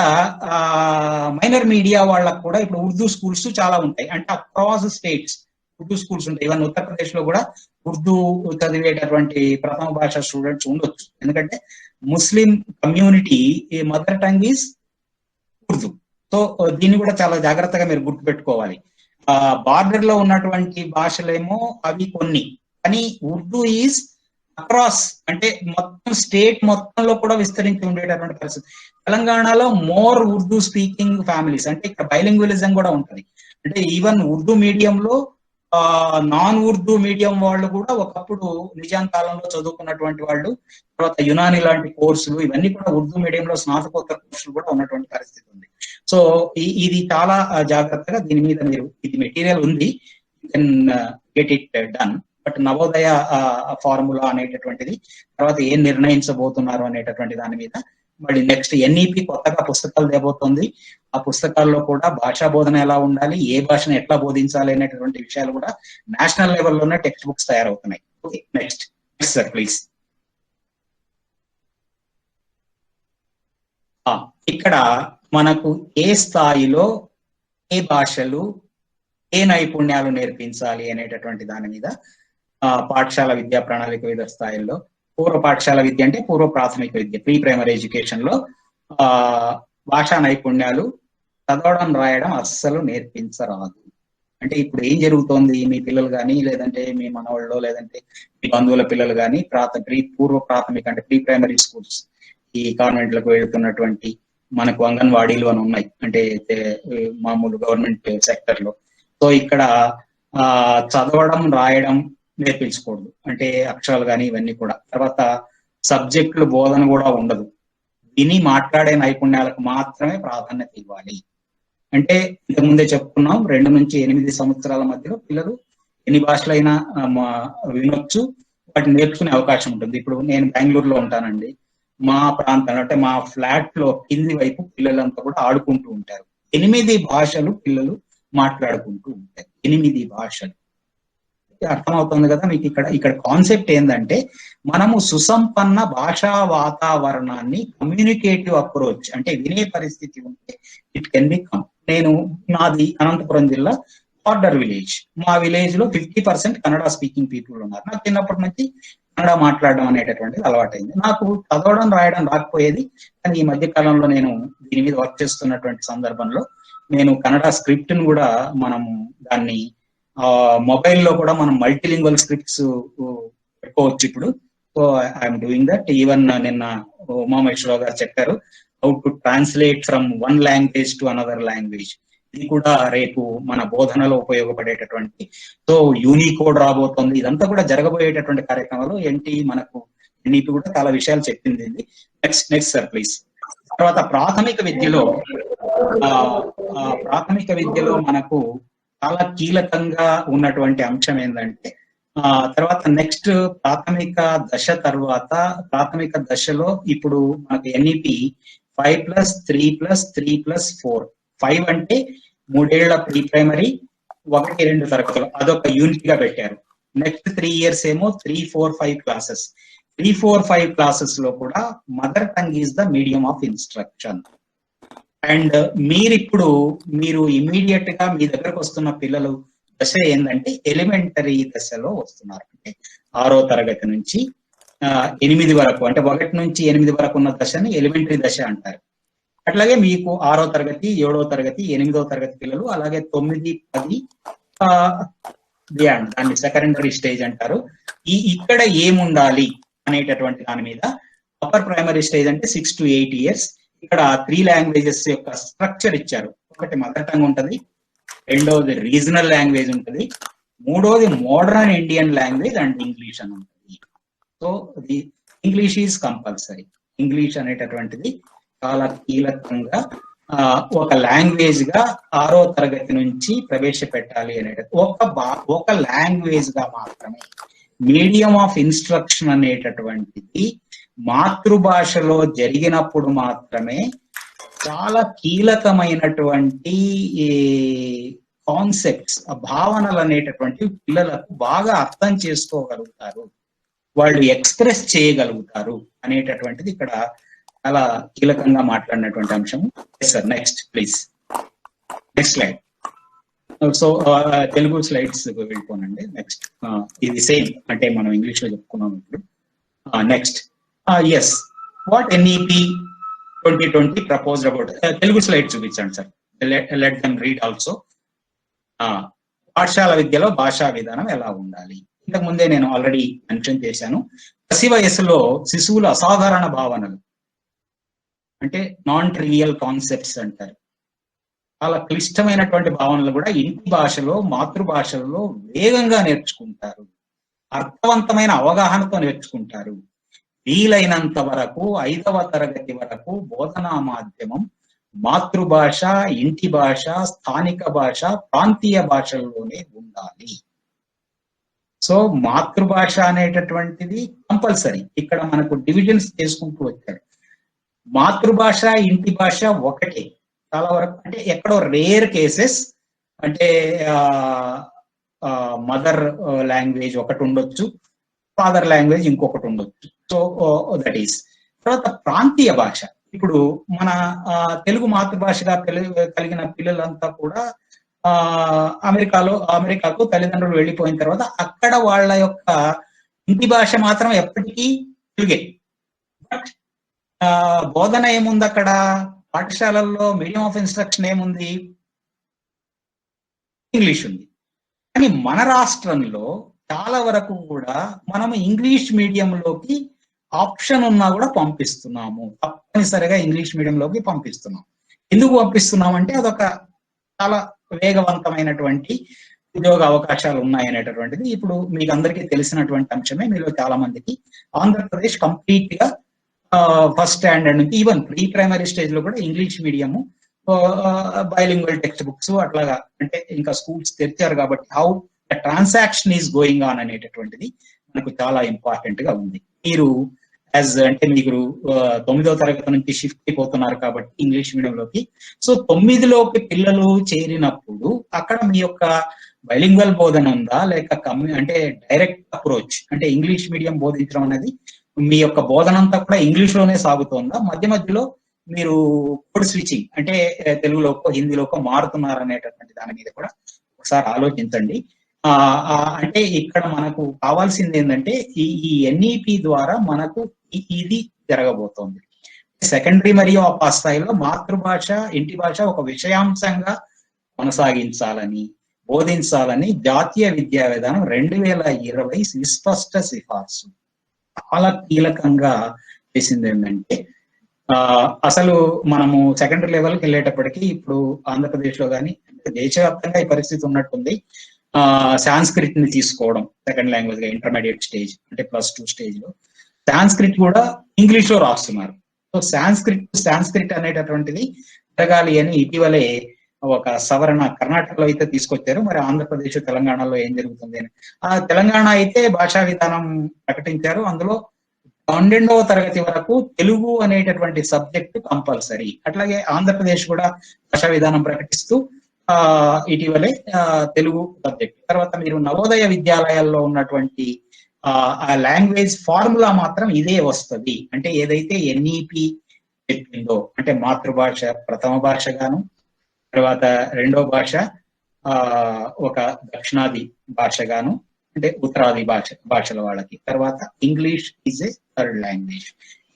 మైనర్ మీడియా వాళ్ళకు కూడా ఇప్పుడు ఉర్దూ స్కూల్స్ చాలా ఉంటాయి, అంటే అక్రాస్ స్టేట్స్ ఉర్దూ స్కూల్స్ ఉంటాయి. ఈవెన్ ఉత్తరప్రదేశ్ లో కూడా ఉర్దూ చదివేటటువంటి ప్రథమ భాష స్టూడెంట్స్ ఉండొచ్చు, ఎందుకంటే Muslim community mother tongue is Urdu. So దీన్ని కూడా చాలా జాగ్రత్తగా మీరు గుర్తుపెట్టుకోవాలి. బార్డర్ లో ఉన్నటువంటి భాషలేమో అవి కొన్ని, కానీ ఉర్దూ ఈజ్ అక్రాస్, అంటే మొత్తం స్టేట్ మొత్తంలో కూడా విస్తరించి ఉండేటటువంటి పరిస్థితి. తెలంగాణలో మోర్ ఉర్దూ స్పీకింగ్ ఫ్యామిలీస్, అంటే ఇక్కడ బైలింగ్విలిజం కూడా ఉంటుంది. అంటే ఈవెన్ ఉర్దూ మీడియంలో నాన్ ఉర్దూ మీడియం వాళ్ళు కూడా ఒకప్పుడు నిజాం కాలంలో చదువుకున్నటువంటి వాళ్ళు, తర్వాత యునాని లాంటి కోర్సులు ఇవన్నీ కూడా ఉర్దూ మీడియంలో స్నాతకోత్తర కోర్సులు కూడా ఉన్నటువంటి పరిస్థితి ఉంది. సో ఇది చాలా జాగ్రత్తగా దీని మీద మీరు, ఇది మెటీరియల్ ఉంది, you can get it done. But Navodaya formula అనేటటువంటిది తర్వాత ఏం నిర్ణయించబోతున్నారు అనేటటువంటి దాని మీద మళ్ళీ నెక్స్ట్ ఎన్ఈపి కొత్తగా పుస్తకాలు తేబోతోంది. ఆ పుస్తకాల్లో కూడా భాషా బోధన ఎలా ఉండాలి, ఏ భాషను ఎట్లా బోధించాలి అనేటటువంటి విషయాలు కూడా నేషనల్ లెవెల్లోనే టెక్స్ట్ బుక్స్ తయారవుతున్నాయి. Okay, next sir please. ఇక్కడ మనకు ఏ స్థాయిలో ఏ భాషలు ఏ నైపుణ్యాలు నేర్పించాలి అనేటటువంటి దాని మీద పాఠశాల విద్యా ప్రణాళిక వివిధ స్థాయిల్లో, పూర్వ పాఠశాల విద్య అంటే పూర్వ ప్రాథమిక విద్య, ప్రీ ప్రైమరీ ఎడ్యుకేషన్ లో భాషా నైపుణ్యాలు చదవడం రాయడం అస్సలు నేర్పించరాదు. అంటే ఇప్పుడు ఏం జరుగుతోంది, మీ పిల్లలు కానీ లేదంటే మీ మనవాళ్ళు లేదంటే మీ బంధువుల పిల్లలు కానీ పూర్వ ప్రాథమిక అంటే ప్రీ ప్రైమరీ స్కూల్స్ ఈ కాన్వెంట్లకు వెళ్తున్నటువంటి, మనకు అంగన్వాడీలు అని ఉన్నాయి, అంటే మామూలు గవర్నమెంట్ సెక్టర్ లో. సో ఇక్కడ చదవడం రాయడం నేర్పించకూడదు, అంటే అక్షరాలు కానీ ఇవన్నీ కూడా. తర్వాత సబ్జెక్టులు బోధన కూడా ఉండదు, విని మాట్లాడే నైపుణ్యాలకు మాత్రమే ప్రాధాన్యత ఇవ్వాలి. అంటే ఇంతకుముందే చెప్పుకున్నాం, 2 నుంచి 8 సంవత్సరాల మధ్యలో పిల్లలు ఎన్ని భాషలైనా వినొచ్చు, వాటిని నేర్చుకునే అవకాశం ఉంటుంది. ఇప్పుడు నేను బెంగళూరులో ఉంటానండి, మా ప్రాంతంలో అంటే మా ఫ్లాట్ లో కింది వైపు పిల్లలంతా కూడా ఆడుకుంటూ ఉంటారు. 8 భాషలు పిల్లలు మాట్లాడుకుంటూ ఉంటారు, 8 భాషలు. అర్థమవుతుంది కదా మీకు. ఇక్కడ కాన్సెప్ట్ ఏంటంటే మనము సుసంపన్న భాషా వాతావరణాన్ని, కమ్యూనికేటివ్ అప్రోచ్, అంటే వినే పరిస్థితి ఉంటే ఇట్ కెన్ బి కమ్. నాది అనంతపురం జిల్లా బార్డర్ విలేజ్. మా విలేజ్ లో 50% కన్నడ స్పీకింగ్ పీపుల్ ఉన్నారు. నాకు చిన్నప్పటి నుంచి కన్నడ మాట్లాడడం అనేటటువంటిది అలవాటైంది. నాకు చదవడం రాయడం రాకపోయేది, కానీ ఈ మధ్య కాలంలో నేను దీని మీద వర్క్ చేస్తున్నటువంటి సందర్భంలో నేను కన్నడ స్క్రిప్ట్ ను కూడా మనము దాన్ని మొబైల్లో కూడా మనం మల్టీలింగ్వల్ స్క్రిప్ట్స్ పెట్టుకోవచ్చు ఇప్పుడు. So I'm doing that. Even నిన్న ఉమామహేశ్వరరావు గారు చెప్పారు, how to translate from one language to another language. ఇది కూడా రేపు మన బోధనలో ఉపయోగపడేటటువంటి, సో యూనికోడ్ రాబోతోంది. ఇదంతా కూడా జరగబోయేటటువంటి కార్యక్రమాలు ఏంటి, మనకు ఎన్ఈపి కూడా చాలా విషయాలు చెప్పింది. Next sir please. తర్వాత ప్రాథమిక విద్యలో మనకు చాలా కీలకంగా ఉన్నటువంటి అంశం ఏంటంటే, తర్వాత నెక్స్ట్ ప్రాథమిక దశలో ఇప్పుడు మనకు ఎన్ఈపి 5+3+3+4. 5 అంటే 3 ఏళ్ల ప్రీ ప్రైమరీ, 1-2 తరగతులు, అదొక యూనిట్ గా పెట్టారు. నెక్స్ట్ 3 years ఏమో 3-4-5 క్లాసెస్. 3-4-5 క్లాసెస్ లో కూడా mother tongue is the medium of instruction. And మీరు ఇమీడియట్ గా మీ దగ్గరకు వస్తున్న పిల్లలు దశ ఏంటంటే ఎలిమెంటరీ దశలో వస్తున్నారు. అంటే 6వ తరగతి నుంచి 8 వరకు, అంటే 1 నుంచి 8 వరకు ఉన్న దశని ఎలిమెంటరీ దశ అంటారు. అట్లాగే మీకు 6వ తరగతి, 7వ తరగతి, 8వ తరగతి పిల్లలు, అలాగే 9, 10 బియాండ్, దాన్ని సెకండరీ స్టేజ్ అంటారు. ఇక్కడ ఏముండాలి అనేటటువంటి దాని మీద అప్పర్ ప్రైమరీ స్టేజ్ అంటే 6 to 8 years. ఇక్కడ 3 languages యొక్క స్ట్రక్చర్ ఇచ్చారు. ఒకటి మదర్ టంగ్ ఉంటుంది, రెండవది రీజనల్ లాంగ్వేజ్ ఉంటుంది, మూడవది modern Indian language and English అని ఉంటుంది. So the English is compulsory. English అనేటటువంటిది చాలా కీలకంగా ఒక లాంగ్వేజ్ గా 6వ తరగతి నుంచి ప్రవేశపెట్టాలి అనేది ఒక లాంగ్వేజ్ గా మాత్రమే. మీడియం ఆఫ్ ఇన్స్ట్రక్షన్ అనేటటువంటిది మాతృభాషలో జరిగినప్పుడు మాత్రమే చాలా కీలకమైనటువంటి కాన్సెప్ట్స్, భావనలు అనేటటువంటి పిల్లలకు బాగా అర్థం చేసుకోగలుగుతారు, వాళ్ళు ఎక్స్ప్రెస్ చేయగలుగుతారు అనేటటువంటిది ఇక్కడ చాలా కీలకంగా మాట్లాడినటువంటి అంశం. Sir next please, next slide. So Telugu slides వెళ్ళిపోనండి. నెక్స్ట్ ఇది సేమ్, అంటే మనం ఇంగ్లీష్ లో చెప్పుకున్నాం ఇప్పుడు. Next yes, what NEP 2020 proposed about. Telugu slide చూపించండి sir, let them read also. పాఠశాల విద్యలో భాషా విధానం ఎలా ఉండాలి. ఇంతకు ముందే నేను ఆల్రెడీ మెన్షన్ చేశాను. పసి వయసులో శిశువుల అసాధారణ భావనలు, అంటే నాన్ ట్రివియల్ కాన్సెప్ట్స్ అంటారు, చాలా క్లిష్టమైనటువంటి భావనలు కూడా ఇంటి భాషలో, మాతృభాషలో వేగంగా నేర్చుకుంటారు, అర్థవంతమైన అవగాహనతో నేర్చుకుంటారు. వీలైనంత వరకు 5వ తరగతి వరకు బోధనా మాధ్యమం మాతృభాష, ఇంటి భాష, స్థానిక భాష, ప్రాంతీయ భాషల్లోనే ఉండాలి. సో మాతృభాష అనేటటువంటిది కంపల్సరీ. ఇక్కడ మనకు డివిజన్స్ చేసుకుంటూ వచ్చారు. మాతృభాష, ఇంటి భాష ఒకటే చాలా వరకు, అంటే ఎక్కడో రేర్ కేసెస్, అంటే మదర్ లాంగ్వేజ్ ఒకటి ఉండొచ్చు, ఫాదర్ లాంగ్వేజ్ ఇంకొకటి ఉండొచ్చు. So that is. తర్వాత ప్రాంతీయ భాష, ఇప్పుడు మన తెలుగు మాతృభాషగా కలిగిన పిల్లలంతా కూడా అమెరికాకు తల్లిదండ్రులు వెళ్ళిపోయిన తర్వాత అక్కడ వాళ్ళ యొక్క ఇంటి భాష మాత్రం ఎప్పటికీ తెలుగే. బట్ బోధన ఏముంది అక్కడ, పాఠశాలల్లో మీడియం ఆఫ్ ఇన్స్ట్రక్షన్ ఏముంది, ఇంగ్లీష్ ఉంది. కానీ మన రాష్ట్రంలో చాలా వరకు కూడా మనం ఇంగ్లీష్ మీడియంలోకి ఆప్షన్ ఉన్నా కూడా పంపిస్తున్నాము, తప్పనిసరిగా ఇంగ్లీష్ మీడియంలోకి పంపిస్తున్నాం. ఎందుకు పంపిస్తున్నాం అంటే అదొక చాలా వేగవంతమైనటువంటి ఉద్యోగ అవకాశాలు ఉన్నాయనేటటువంటిది ఇప్పుడు మీకు అందరికీ తెలిసినటువంటి అంశమే. మీలో చాలా మందికి ఆంధ్రప్రదేశ్ కంప్లీట్ గా ఫస్ట్ స్టాండర్డ్ నుంచి ఈవెన్ ప్రీ ప్రైమరీ స్టేజ్ లో కూడా English medium, bilingual text books అట్లాగా, అంటే ఇంకా స్కూల్స్ తెరిచారు కాబట్టి how the transaction is going on అనేటటువంటిది మనకు చాలా ఇంపార్టెంట్ గా ఉంది. మీరు అంటే మీరు 9వ తరగతి నుంచి షిఫ్ట్ అయిపోతున్నారు కాబట్టి ఇంగ్లీష్ మీడియంలోకి. సో 9లోకి పిల్లలు చేరినప్పుడు అక్కడ మీ యొక్క బైలింగ్వల్ బోధన ఉందా, లేక అంటే డైరెక్ట్ అప్రోచ్, అంటే ఇంగ్లీష్ మీడియం బోధించడం అనేది మీ యొక్క బోధన అంతా కూడా ఇంగ్లీష్ లోనే సాగుతోందా, మధ్య మధ్యలో మీరు కోడ్ స్విచ్చింగ్, అంటే తెలుగులోకో హిందీలోకో మారుతున్నారు అనేటటువంటి దాని మీద కూడా ఒకసారి ఆలోచించండి. అంటే ఇక్కడ మనకు కావాల్సింది ఏంటంటే ఈ ఎన్ఈపి ద్వారా మనకు ఇది జరగబోతోంది. సెకండరీ మరియు ఆ స్థాయిలో మాతృభాష, ఇంటి భాష ఒక విషయాంశంగా కొనసాగించాలని, బోధించాలని జాతీయ విద్యా విధానం 2020 విస్పష్ట సిఫార్సు చాలా కీలకంగా చేసింది ఏంటంటే అసలు మనము సెకండరీ లెవెల్కి వెళ్ళేటప్పటికి ఇప్పుడు ఆంధ్రప్రదేశ్ లో కానీ దేశవ్యాప్తంగా ఈ పరిస్థితి ఉన్నట్టుంది. సాంస్క్రిట్ ని తీసుకోవడం సెకండ్ లాంగ్వేజ్ గా ఇంటర్మీడియట్ స్టేజ్ అంటే +2 స్టేజ్ లో సాంస్క్రిట్ కూడా ఇంగ్లీష్ లో రాస్తున్నారు. సో సాంస్క్రిట్ అనేటటువంటిది జరగాలి అని ఇటీవలే ఒక సవరణ కర్ణాటకలో అయితే తీసుకొచ్చారు. మరి ఆంధ్రప్రదేశ్ తెలంగాణలో ఏం జరుగుతుంది అని. తెలంగాణ అయితే భాషా విధానం ప్రకటించారు. అందులో 12వ తరగతి వరకు తెలుగు అనేటటువంటి సబ్జెక్ట్ కంపల్సరీ. అట్లాగే ఆంధ్రప్రదేశ్ కూడా భాషా విధానం ప్రకటిస్తూ ఇటీవలే తెలుగు సబ్జెక్ట్. తర్వాత మీరు నవోదయ విద్యాలయాల్లో ఉన్నటువంటి ఆ లాంగ్వేజ్ ఫార్ములా మాత్రం ఇదే వస్తుంది. అంటే ఏదైతే ఎన్ఈపి చెప్పిందో అంటే మాతృభాష ప్రథమ భాష గాను, తర్వాత రెండో భాష ఒక దక్షిణాది భాష గాను అంటే ఉత్తరాది భాషల వాళ్ళకి, తర్వాత English is a third language.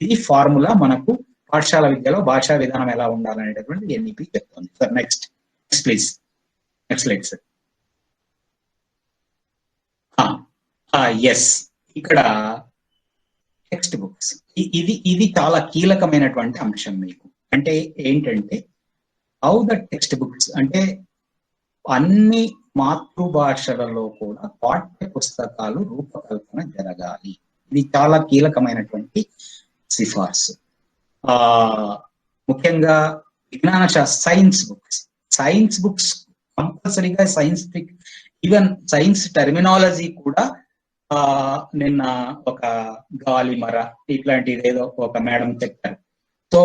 ఇది ఫార్ములా మనకు పాఠశాల విద్యలో భాషా విధానం ఎలా ఉండాలనేటటువంటి ఎన్ఈపి చెప్తుంది. Sir next please, next slide sir. Yes, ఇక్కడ టెక్స్ట్ బుక్స్ ఇది చాలా కీలకమైనటువంటి అంశం మీకు. అంటే ఏంటంటే హౌ ద టెక్స్ట్ బుక్స్ అంటే అన్ని మాతృభాషలలో కూడా పాఠ్య పుస్తకాలు రూపకల్పన జరగాలి. ఇది చాలా కీలకమైనటువంటి సిఫార్సు. ముఖ్యంగా విజ్ఞాన సైన్స్ బుక్స్ కంపల్సరీగా సైంటిఫిక్ ఈవెన్ సైన్స్ టెర్మినాలజీ కూడా నిన్న ఒక గాలిమర ఇట్లాంటిది ఏదో ఒక మేడం చెప్పారు. సో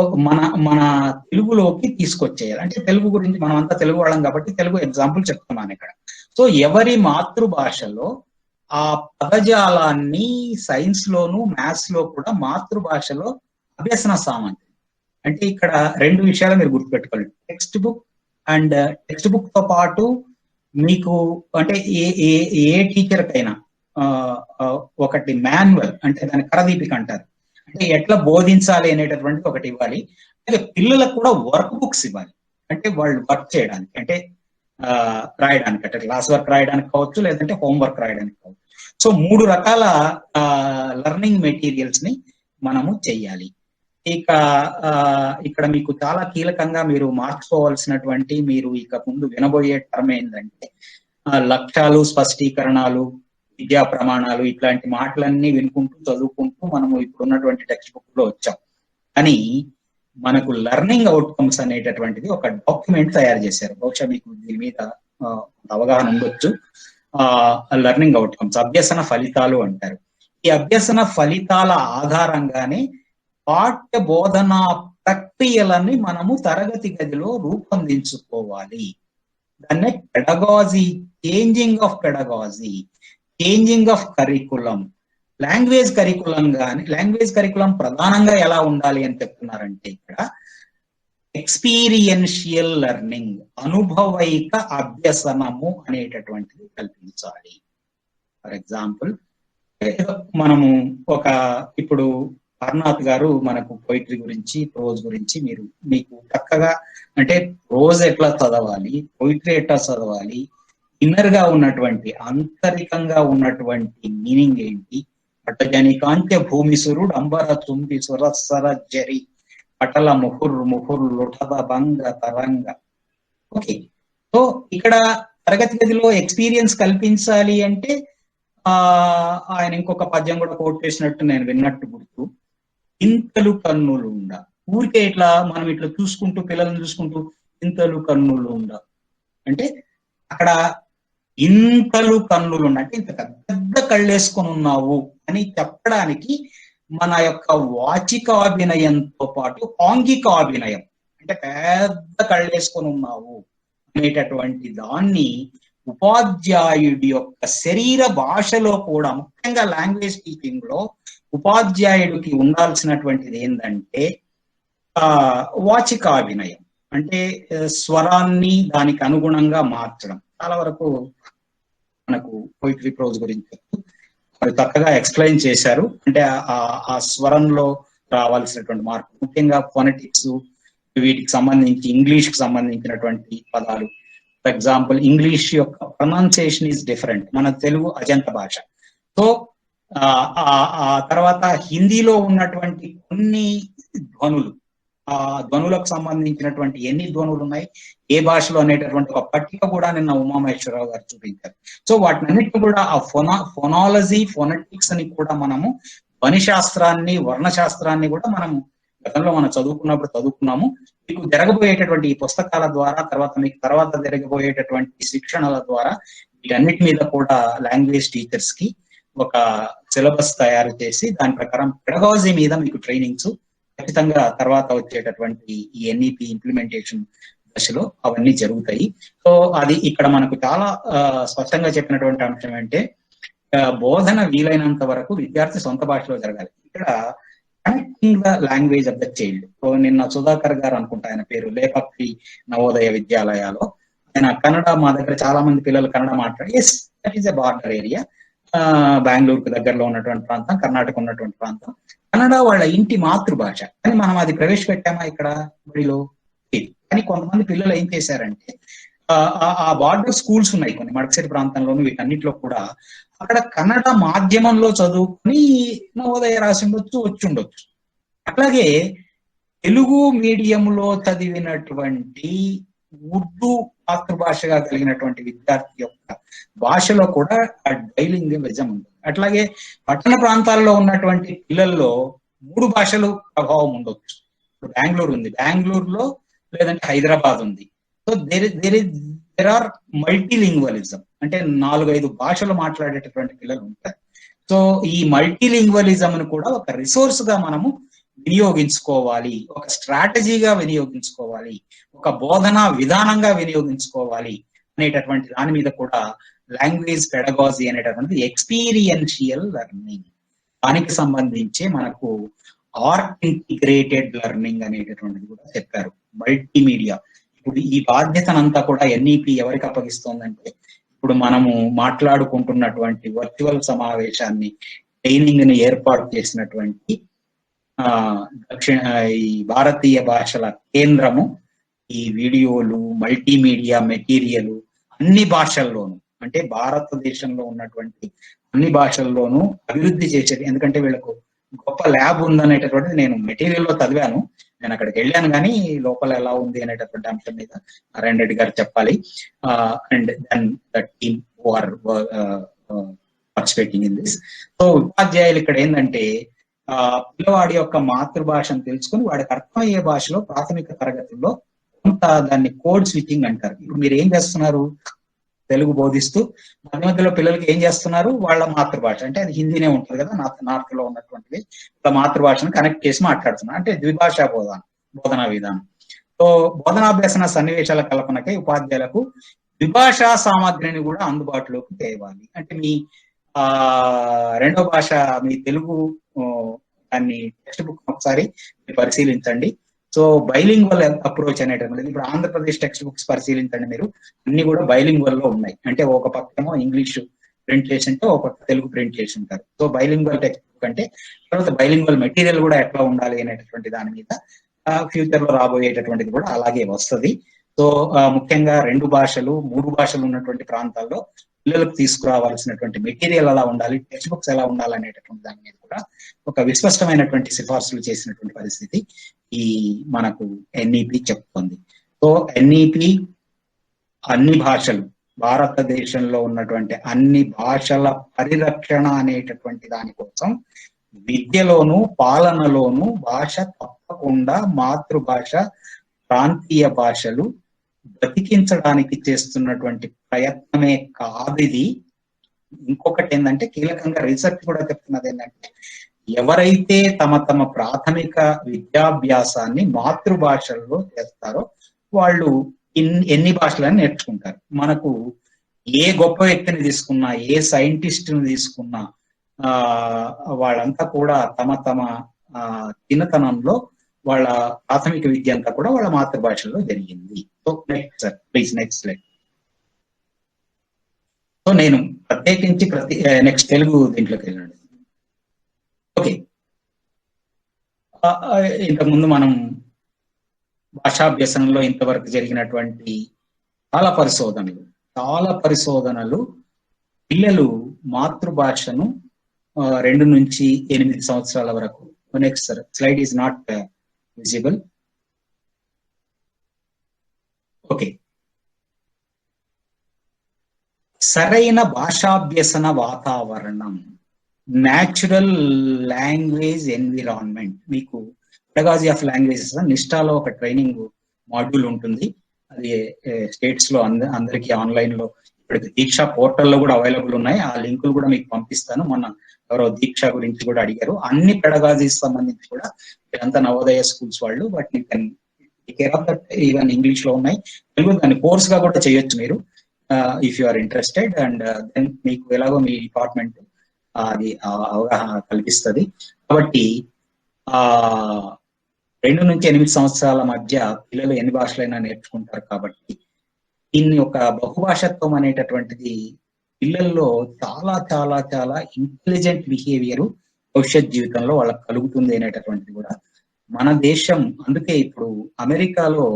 మన తెలుగులోకి తీసుకొచ్చేయాలి. అంటే తెలుగు గురించి మనం అంతా తెలుగు వాళ్ళం కాబట్టి తెలుగు ఎగ్జాంపుల్ చెప్తున్నాను ఇక్కడ. సో ఎవరి మాతృభాషలో ఆ పదజాలాన్ని సైన్స్ లోను మ్యాథ్స్ లో కూడా మాతృభాషలో అభ్యసన సామర్థ్యం. అంటే ఇక్కడ 2 విషయాలు మీరు గుర్తుపెట్టుకోవాలి. టెక్స్ట్ బుక్ తో పాటు మీకు అంటే ఏ టీచర్ కైనా ఒకటి మాన్యువల్ అంటే దాని కరదీపిక అంటారు, అంటే ఎట్లా బోధించాలి అనేటటువంటిది ఒకటి ఇవ్వాలి. అలాగే పిల్లలకు కూడా వర్క్ బుక్స్ ఇవ్వాలి. అంటే వాళ్ళు వర్క్ చేయడానికి అంటే రాయడానికి అంటే క్లాస్ వర్క్ రాయడానికి కావచ్చు, లేదంటే హోంవర్క్ రాయడానికి కావచ్చు. సో 3 రకాల లెర్నింగ్ మెటీరియల్స్ ని మనము చెయ్యాలి. ఇక్కడ మీకు చాలా కీలకంగా మీరు మార్చుకోవాల్సినటువంటి మీరు ఇక ముందు వినబోయే టర్మ్ ఏంటంటే లక్ష్యాలు, స్పష్టీకరణాలు, విద్యా ప్రమాణాలు ఇట్లాంటి మాటలన్నీ వినుకుంటూ చదువుకుంటూ మనము ఇప్పుడు ఉన్నటువంటి టెక్స్ట్ బుక్ లో వచ్చాం. కానీ మనకు లెర్నింగ్ అవుట్కమ్స్ అనేటటువంటిది ఒక డాక్యుమెంట్ తయారు చేశారు. బహుశా మీకు దీని మీద అవగాహన ఉండొచ్చు. లెర్నింగ్ అవుట్కమ్స్ అభ్యసన ఫలితాలు అంటారు. ఈ అభ్యసన ఫలితాల ఆధారంగానే పాఠ్య బోధనా ప్రక్రియలని మనము తరగతి గదిలో రూపొందించుకోవాలి. దాన్నే pedagogy, changing of curriculum. Language curriculum ప్రధానంగా ఎలా ఉండాలి అని చెప్తున్నారంటే ఇక్కడ ఎక్స్పీరియన్షియల్ లెర్నింగ్, అనుభవైక అభ్యసనము అనేటటువంటిది కల్పించాలి. ఫర్ ఎగ్జాంపుల్ మనము ఇప్పుడు హర్నాథ్ గారు మనకు పోయిటరీ గురించి, ప్రోజ్ గురించి మీకు చక్కగా అంటే ప్రోజ్ ఎట్లా చదవాలి, పోయిటరీ ఎట్లా చదవాలి, ఇన్నర్ గా ఉన్నటువంటి ఆంతరికంగా ఉన్నటువంటి మీనింగ్ ఏంటి, పట్టజనికాంత్య భూమి సురుడు అంబర తుంబి సురస్సర జరి పటల ముహుర్ లుఠద భంగ తరంగ. ఓకే, సో ఇక్కడ తరగతి గదిలో ఎక్స్పీరియన్స్ కల్పించాలి అంటే ఆయన ఇంకొక పద్యం కూడా కోట్ చేసినట్టు నేను విన్నట్టు గుర్తు. ఇంతలు కన్నులు ఉండ, ఊరికే ఇట్లా మనం ఇట్లా చూసుకుంటూ పిల్లల్ని చూసుకుంటూ ఇంతలు కన్నులు ఉండ అంటే అక్కడ ఇంతలు కన్నులు ఉండ అంటే ఇంత పెద్ద కళ్ళేసుకొని ఉన్నావు అని చెప్పడానికి మన యొక్క వాచికాభినయంతో పాటు ఆంగికాభినయం అంటే పెద్ద కళ్ళేసుకొని ఉన్నావు అనేటటువంటి దాన్ని ఉపాధ్యాయుడి యొక్క శరీర భాషలో కూడా, ముఖ్యంగా లాంగ్వేజ్ టీచింగ్ లో ఉపాధ్యాయుడికి ఉండాల్సినటువంటిది ఏంటంటే వాచికాభినయం అంటే స్వరాన్ని దానికి అనుగుణంగా మార్చడం. చాలా వరకు మనకు పోయిటరీ, ప్రోజ్ గురించి చెప్తూ మరి చక్కగా ఎక్స్ప్లెయిన్ చేశారు. అంటే ఆ స్వరంలో రావాల్సినటువంటి మార్పు, ముఖ్యంగా ఫొనెటిక్స్, వీటికి సంబంధించి ఇంగ్లీష్ కి సంబంధించినటువంటి పదాలు. ఫర్ ఎగ్జాంపుల్ ఇంగ్లీష్ యొక్క ప్రొనౌన్సియేషన్ ఈజ్ డిఫరెంట్, మన తెలుగు అజంత భాష. సో ఆ తర్వాత హిందీలో ఉన్నటువంటి కొన్ని ధ్వనులు, ఆ ధ్వనులకు సంబంధించినటువంటి ఎన్ని ధ్వనులు ఉన్నాయి ఏ భాషలో అనేటటువంటి ఒక పట్టిక కూడా నిన్న ఉమామహేశ్వరరావు గారు చూపించారు. సో వాటినన్నిటి కూడా ఆ ఫొనాలజీ, ఫొనెటిక్స్ అని కూడా మనము ధ్వని శాస్త్రాన్ని, వర్ణ శాస్త్రాన్ని కూడా మనము గతంలో మనం చదువుకున్నాము. మీకు జరగబోయేటటువంటి ఈ పుస్తకాల ద్వారా, తర్వాత మీకు తర్వాత జరగబోయేటటువంటి శిక్షణల ద్వారా వీటన్నిటి మీద కూడా లాంగ్వేజ్ టీచర్స్ కి ఒక సిలబస్ తయారు చేసి దాని ప్రకారం పెడగాజీ మీద మీకు ట్రైనింగ్స్ ఖచ్చితంగా తర్వాత వచ్చేటటువంటి ఈ ఎన్ఈపి ఇంప్లిమెంటేషన్ దశలో అవన్నీ జరుగుతాయి. సో అది ఇక్కడ మనకు చాలా స్పష్టంగా చెప్పినటువంటి అంశం అంటే బోధన వీలైనంత వరకు విద్యార్థి సొంత భాషలో జరగాలి. ఇక్కడ connecting the language of the child. నిన్న సుధాకర్ గారు అనుకుంటా ఆయన పేరు, లేపక్కి నవోదయ విద్యాలయాలో ఆయన కన్నడ, మా దగ్గర చాలా మంది పిల్లలు కన్నడ మాట్లాడి, yes that is a border area, బెంగళూరుకు దగ్గరలో ఉన్నటువంటి ప్రాంతం, కర్ణాటక ఉన్నటువంటి ప్రాంతం, కన్నడ వాళ్ళ ఇంటి మాతృభాష. కానీ మనం అది ప్రవేశపెట్టామా ఇక్కడ బడిలో? కానీ కొంతమంది పిల్లలు ఏం చేశారంటే ఆ బార్డర్ స్కూల్స్ ఉన్నాయి కొన్ని మడకసిరి ప్రాంతంలోను, వీటన్నిటిలో కూడా అక్కడ కన్నడ మాధ్యమంలో చదువుకుని నవోదయ రాసి వచ్చి ఉండొచ్చు. అట్లాగే తెలుగు మీడియంలో చదివినటువంటి ఉర్దూ మాతృభాషగా కలిగినటువంటి విద్యార్థి యొక్క భాషలో కూడా డైలింగ్విజం ఉంటుంది. అట్లాగే పట్టణ ప్రాంతాల్లో ఉన్నటువంటి పిల్లల్లో 3 భాషలు ప్రభావం ఉండొచ్చు. ఇప్పుడు బెంగళూరు ఉంది, బెంగళూరులో లేదంటే హైదరాబాద్ ఉంది. సో దేర్ ఆర్ మల్టీలింగ్వలిజం, అంటే 4-5 భాషలు మాట్లాడేటటువంటి పిల్లలు ఉంటారు. సో ఈ మల్టీలింగ్వలిజం ను కూడా ఒక రిసోర్స్ గా మనము వినియోగించుకోవాలి, ఒక స్ట్రాటజీగా వినియోగించుకోవాలి, ఒక బోధనా విధానంగా వినియోగించుకోవాలి అనేటటువంటి దాని మీద కూడా లాంగ్వేజ్ పెడగాజీ అనేటటువంటి ఎక్స్పీరియన్షియల్ లెర్నింగ్, దానికి సంబంధించి మనకు ఆర్ట్ ఇంటిగ్రేటెడ్ లెర్నింగ్ అనేటటువంటిది కూడా చెప్పారు. మల్టీమీడియా, ఇప్పుడు ఈ బాధ్యతనంతా కూడా ఎన్ఈపి ఎవరికి అప్పగిస్తోందంటే, ఇప్పుడు మనము మాట్లాడుకుంటున్నటువంటి వర్చువల్ సమావేశాన్ని, ట్రైనింగ్ ని ఏర్పాటు చేసినటువంటి ఈ భారతీయ భాషల కేంద్రము ఈ వీడియోలు, మల్టీమీడియా మెటీరియల్ అన్ని భాషల్లోనూ, అంటే భారతదేశంలో ఉన్నటువంటి అన్ని భాషల్లోనూ అభివృద్ధి చేసేది. ఎందుకంటే వీళ్ళకు గొప్ప ల్యాబ్ ఉందనేటటువంటిది నేను మెటీరియల్లో చదివాను, నేను అక్కడికి వెళ్ళాను, కానీ లోపల ఎలా ఉంది అనేటటువంటి అంశం మీద నారాయణ రెడ్డి గారు చెప్పాలి. And then the team who are participating in this. So ఉపాధ్యాయులు ఇక్కడ ఏంటంటే పిల్లవాడి యొక్క మాతృభాషను తెలుసుకుని వాడికి అర్థమయ్యే భాషలో ప్రాథమిక తరగతుల్లో కొంత దాన్ని కోడ్ స్విచ్చింగ్ అంటారు. ఇప్పుడు మీరు ఏం చేస్తున్నారు, తెలుగు బోధిస్తూ మధ్య మధ్యలో పిల్లలకి ఏం చేస్తున్నారు, వాళ్ళ మాతృభాష అంటే అది హిందీనే ఉంటుంది కదా, నార్త్ లో ఉన్నటువంటిది, వాళ్ళ మాతృభాషను కనెక్ట్ చేసి మాట్లాడుతున్నారు, అంటే ద్విభాషా బోధనా విధానం. సో బోధనాభ్యసన సన్నివేశాల కల్పనకై ఉపాధ్యాయులకు ద్విభాషా సామాగ్రిని కూడా అందుబాటులోకి తేవాలి. అంటే మీ రెండో భాష మీ తెలుగు దాన్ని టెక్స్ట్ బుక్ ఒకసారి పరిశీలించండి. సో బైలింగ్వల్ అప్రోచ్ అనేటటువంటిది, ఇప్పుడు ఆంధ్రప్రదేశ్ టెక్స్ట్ బుక్స్ పరిశీలించండి మీరు, అన్ని కూడా బైలింగ్వల్ లో ఉన్నాయి. అంటే ఒక పక్కమో ఇంగ్లీష్ ప్రింట్ చేసి ఉంటే ఒక పక్క తెలుగు ప్రింట్ చేసి ఉంటారు. సో బైలింగ్వల్ టెక్స్ట్ బుక్ అంటే, తర్వాత బైలింగ్వల్ మెటీరియల్ కూడా ఎట్లా ఉండాలి అనేటటువంటి దాని మీద ఫ్యూచర్ లో రాబోయేటటువంటిది కూడా అలాగే వస్తుంది. సో ముఖ్యంగా 2 భాషలు 3 భాషలు ఉన్నటువంటి ప్రాంతాల్లో పిల్లలకు తీసుకురావాల్సినటువంటి మెటీరియల్ ఎలా ఉండాలి, టెక్స్ట్ బుక్స్ ఎలా ఉండాలి అనేటటువంటి దాని మీద కూడా ఒక విస్పష్టమైనటువంటి సిఫార్సులు చేసినటువంటి పరిస్థితి ఈ మనకు ఎన్ఈపి చెప్తుంది. సో ఎన్ఈపి అన్ని భాషలు, భారతదేశంలో ఉన్నటువంటి అన్ని భాషల పరిరక్షణ అనేటటువంటి దానికోసం విద్యలోను పాలనలోను భాష తప్పకుండా మాతృభాష, ప్రాంతీయ భాషలు బ్రతికించడానికి చేస్తున్నటువంటి ప్రయత్నమే కాదు ఇది. ఇంకొకటి ఏంటంటే కీలకంగా రీసెర్చ్ కూడా చెప్తున్నది ఏంటంటే, ఎవరైతే తమ ప్రాథమిక విద్యాభ్యాసాన్ని మాతృభాషల్లో చేస్తారో వాళ్ళు ఎన్ని భాషలని నేర్చుకుంటారు. మనకు ఏ గొప్ప వ్యక్తిని తీసుకున్నా, ఏ సైంటిస్ట్ ని తీసుకున్నా వాళ్ళంతా కూడా తమ చిన్నతనంలో వాళ్ళ ప్రాథమిక విద్య అంతా కూడా వాళ్ళ మాతృభాషలో జరిగింది. So next sir please, next slide. So నేను ప్రత్యేకించి నెక్స్ట్ తెలుగు దీంట్లోకి వెళ్ళండి. ఓకే, ఇంతకుముందు మనం భాషాభ్యసనంలో ఇంతవరకు జరిగినటువంటి చాలా పరిశోధనలు పిల్లలు మాతృభాషను 2 నుంచి 8 సంవత్సరాల వరకు. Next sir, slide is not visible. Okay. సరైన భాషాభ్యసన వాతావరణం, న్యాచురల్ లాంగ్వేజ్ ఎన్విరాన్మెంట్. మీకు పెడగాజీ ఆఫ్ లాంగ్వేజెస్ నిష్ఠాలో ఒక ట్రైనింగ్ మాడ్యూల్ ఉంటుంది. అది స్టేట్స్ లో అందరికీ ఆన్లైన్ లో ఇప్పుడు దీక్ష పోర్టల్లో కూడా అవైలబుల్ ఉన్నాయి. ఆ లింకులు కూడా మీకు పంపిస్తాను. మొన్న ఎవరో దీక్ష గురించి కూడా అడిగారు. అన్ని పెడగాజీస్ సంబంధించి కూడా ఇదంతా నవోదయ స్కూల్స్ వాళ్ళు, but you can care of that. Even English లో ఉన్నాయి, తెలుగు దాన్ని కోర్స్ గా కూడా చేయొచ్చు మీరు if you are interested. And then మీకు ఎలాగో మీ డిపార్ట్మెంట్ అది అవగాహన కల్పిస్తుంది. కాబట్టి 2 నుంచి 8 సంవత్సరాల మధ్య పిల్లలు ఎన్ని భాషలైనా నేర్చుకుంటారు. కాబట్టి దీన్ని ఒక బహుభాషత్వం అనేటటువంటిది పిల్లల్లో చాలా చాలా చాలా ఇంటెలిజెంట్ బిహేవియర్ భవిష్యత్ జీవితంలో వాళ్ళకి కలుగుతుంది అనేటటువంటిది కూడా మన దేశం. అందుకే ఇప్పుడు అమెరికాలో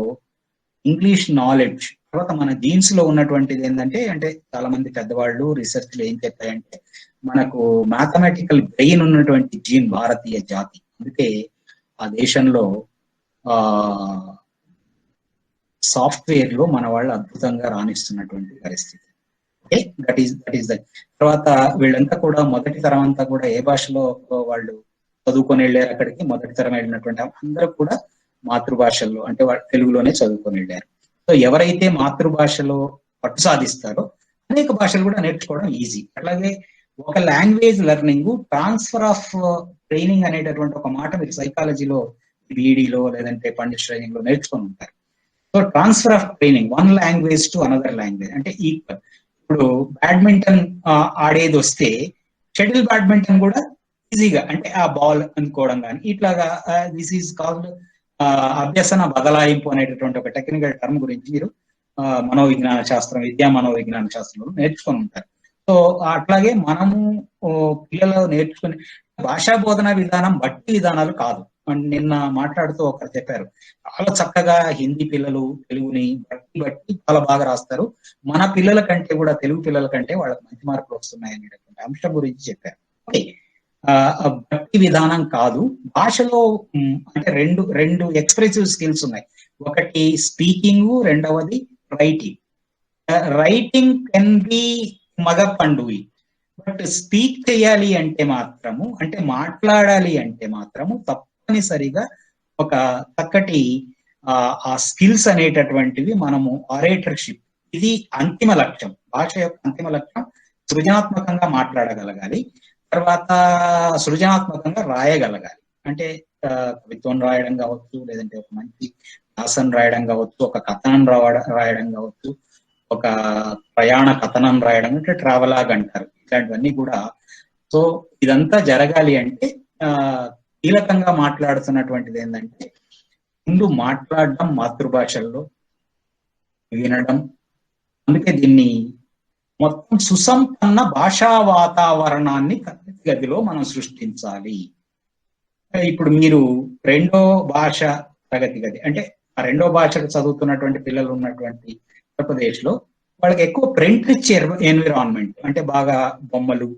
ఇంగ్లీష్ నాలెడ్జ్ తర్వాత మన జీన్స్ లో ఉన్నటువంటిది ఏంటంటే, అంటే చాలా మంది పెద్దవాళ్ళు రీసెర్చ్లు ఏం చెప్పాయంటే, మనకు మ్యాథమెటికల్ బ్రెయిన్ ఉన్నటువంటి జీన్ భారతీయ జాతి. అందుకే ఆ దేశంలో సాఫ్ట్వేర్ లో మన వాళ్ళు అద్భుతంగా రాణిస్తున్నటువంటి పరిస్థితి. Okay, that is the. తర్వాత వీళ్ళంతా కూడా మొదటి తరం అంతా కూడా ఏ భాషలో వాళ్ళు చదువుకొని వెళ్ళారు అక్కడికి, మొదటి తరం వెళ్ళినటువంటి అందరూ కూడా మాతృభాషల్లో అంటే వాళ్ళు తెలుగులోనే చదువుకొని వెళ్ళారు. సో ఎవరైతే మాతృభాషలో పట్టు సాధిస్తారో అనేక భాషలు కూడా నేర్చుకోవడం ఈజీ. అట్లాగే ఒక language learning transfer of training అనేటటువంటి ఒక మాట మీరు సైకాలజీలో బీఈడీలో లేదంటే పండిట్ ట్రైనింగ్ లో నేర్చుకొని ఉంటారు. So transfer of training one language to another language అంటే ఈక్వల్. ఇప్పుడు బ్యాడ్మింటన్ ఆడేది వస్తే షటిల్ బ్యాడ్మింటన్ కూడా ఈజీగా అంటే ఆ బాల్ అందుకోవడం కానీ ఇట్లాగా దిస్ ఈజ్ కాల్డ్ అభ్యసన బదలాయింపు అనేటటువంటి ఒక టెక్నికల్ టర్మ్ గురించి మీరు మనోవిజ్ఞాన శాస్త్రం, విద్యా మనోవిజ్ఞాన శాస్త్రంలో నేర్చుకొని ఉంటారు. సో అట్లాగే మనము పిల్లలు నేర్చుకునే భాషా బోధన విధానం బట్టి విధానాలు కాదు. నిన్న మాట్లాడుతూ ఒకరు చెప్పారు, చాలా చక్కగా హిందీ పిల్లలు తెలుగుని బట్టి చాలా బాగా రాస్తారు, మన పిల్లల కంటే కూడా తెలుగు పిల్లల కంటే వాళ్ళకి మంచి మార్కులు వస్తున్నాయి అనేటటువంటి అంశం గురించి చెప్పారు. ఓకే, బట్టి విధానం కాదు. భాషలో అంటే రెండు ఎక్స్ప్రెసివ్ స్కిల్స్ ఉన్నాయి. ఒకటి స్పీకింగ్, రెండవది రైటింగ్. రైటింగ్ కెన్ బి మగపండువి, బట్ స్పీక్ చేయాలి అంటే మాత్రము, అంటే మాట్లాడాలి అంటే మాత్రము తప్పనిసరిగా ఒక చక్కటి ఆ స్కిల్స్ అనేటటువంటివి మనము ఆరేటర్షిప్, ఇది అంతిమ లక్ష్యం. భాష యొక్క అంతిమ లక్ష్యం సృజనాత్మకంగా మాట్లాడగలగాలి, తర్వాత సృజనాత్మకంగా రాయగలగాలి. అంటే కవిత్వం రాయడం కావచ్చు, లేదంటే ఒక మంచి వ్యాసం రాయడం కావచ్చు, ఒక కథనం రాయడం కావచ్చు, ఒక ప్రయాణ కథనం రాయడం అంటే ట్రావెలాగ్ అంటారు. ఇట్లాంటివన్నీ కూడా. సో ఇదంతా జరగాలి అంటే కీలకంగా మాట్లాడుతున్నటువంటిది ఏంటంటే ముందు మాట్లాడడం మాతృభాషల్లో, వినడం. అందుకే దీన్ని మొత్తం సుసంపన్న భాషా వాతావరణాన్ని గదిలో మనం సృష్టించాలి. ఇప్పుడు మీరు రెండో భాష తరగతి గది అంటే ఆ రెండో భాషకు చదువుతున్నటువంటి పిల్లలు ఉన్నటువంటి ఆంధ్రప్రదేశ్ లో వాళ్ళకి ఎక్కువ ప్రింట్ రిచ్ ఎన్విరాన్మెంట్ అంటే బాగా బొమ్మలు,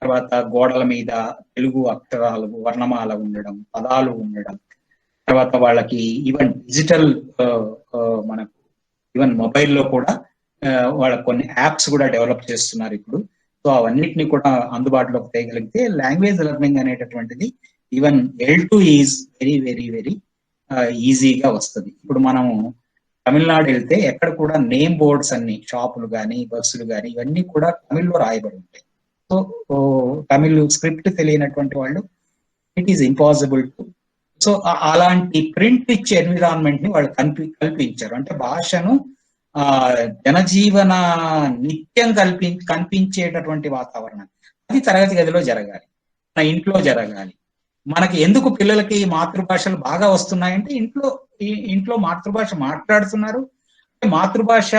తర్వాత గోడల మీద తెలుగు అక్షరాలు వర్ణమాల ఉండడం, పదాలు ఉండడం, తర్వాత వాళ్ళకి ఈవెన్ డిజిటల్ మనకు ఈవెన్ మొబైల్లో కూడా వాళ్ళకి కొన్ని యాప్స్ కూడా డెవలప్ చేస్తున్నారు ఇప్పుడు. సో అవన్నిటిని కూడా అందుబాటులోకి తేయగలిగితే లాంగ్వేజ్ లెర్నింగ్ అనేటటువంటిది even L2 is very very very ఈజీగా వస్తుంది. ఇప్పుడు మనము తమిళనాడు వెళ్తే ఎక్కడ కూడా నేమ్ బోర్డ్స్ అన్ని, షాపులు కానీ బస్సులు కానీ ఇవన్నీ కూడా తమిళ్లో రాయబడి ఉంటాయి. సో తమిళ్ స్క్రిప్ట్ తెలియనటువంటి వాళ్ళు it is impossible to. So అలాంటి ప్రింట్ రిచ్ ఎన్విరాన్మెంట్ ని వాళ్ళు కల్పించారు. అంటే భాషను జనజీవన నిత్యం కనిపించేటటువంటి వాతావరణం అది తరగతి గదిలో జరగాలి, మన ఇంట్లో జరగాలి. మనకి ఎందుకు పిల్లలకి మాతృభాషలు బాగా వస్తున్నాయంటే ఇంట్లో మాతృభాష మాట్లాడుతున్నారు. మాతృభాష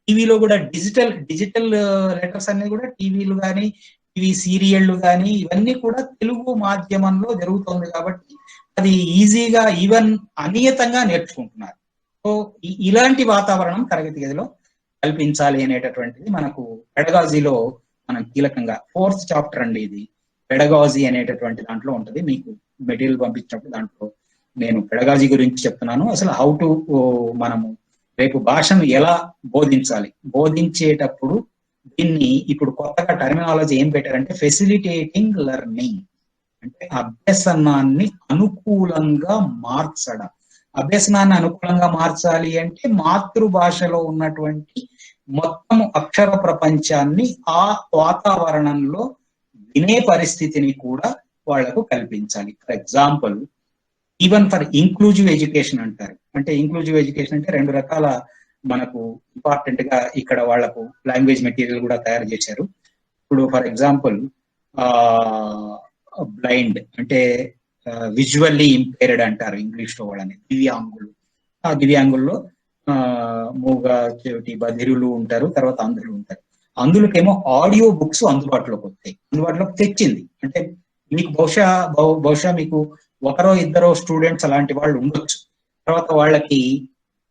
టీవీలో కూడా డిజిటల్ లెటర్స్ అన్ని కూడా టీవీలు కానీ టీవీ సీరియళ్లు కానీ ఇవన్నీ కూడా తెలుగు మాధ్యమంలో జరుగుతుంది కాబట్టి అది ఈజీగా ఈవెన్ అనియతంగా నేర్చుకుంటున్నారు. సో ఇలాంటి వాతావరణం తరగతి గదిలో కల్పించాలి అనేటటువంటిది మనకు పెడగాజీలో మనం కీలకంగా 4th చాప్టర్ అండి ఇది. పెడగాజీ అనేటటువంటి దాంట్లో ఉంటది. మీకు మెటీరియల్ పంపించినప్పుడు దాంట్లో నేను పెడగాజీ గురించి చెప్తున్నాను. అసలు హౌ టు మనము రేపు భాషను ఎలా బోధించాలి, బోధించేటప్పుడు దీన్ని ఇప్పుడు కొత్తగా టర్మినాలజీ ఏం పెట్టారంటే ఫెసిలిటేటింగ్ లెర్నింగ్, అంటే అభ్యసనాన్ని అనుకూలంగా మార్చడం. అభ్యసనాన్ని అనుకూలంగా మార్చాలి అంటే మాతృభాషలో ఉన్నటువంటి మొత్తం అక్షర ప్రపంచాన్ని ఆ వాతావరణంలో వినే పరిస్థితిని కూడా వాళ్లకు కల్పించాలి. For example, even for inclusive education అంటారు. అంటే ఇంక్లూజివ్ ఎడ్యుకేషన్ అంటే రెండు రకాల మనకు ఇంపార్టెంట్ గా ఇక్కడ వాళ్లకు లాంగ్వేజ్ మెటీరియల్ కూడా తయారు చేశారు. ఇప్పుడు ఫర్ ఎగ్జాంపుల్ బ్లైండ్ అంటే విజువల్లీ ఇంపేర్డ్ అంటారు ఇంగ్లీష్ లో వాళ్ళని, దివ్యాంగులు. ఆ దివ్యాంగుల్లో మూగ, చెవిటి, బధిరులు ఉంటారు, తర్వాత అంధులు ఉంటారు. అందులోకేమో ఆడియో బుక్స్ అందుబాటులోకి తెచ్చింది. అంటే మీకు బహుశా మీకు ఒకరో ఇద్దరో స్టూడెంట్స్ అలాంటి వాళ్ళు ఉండొచ్చు. తర్వాత వాళ్ళకి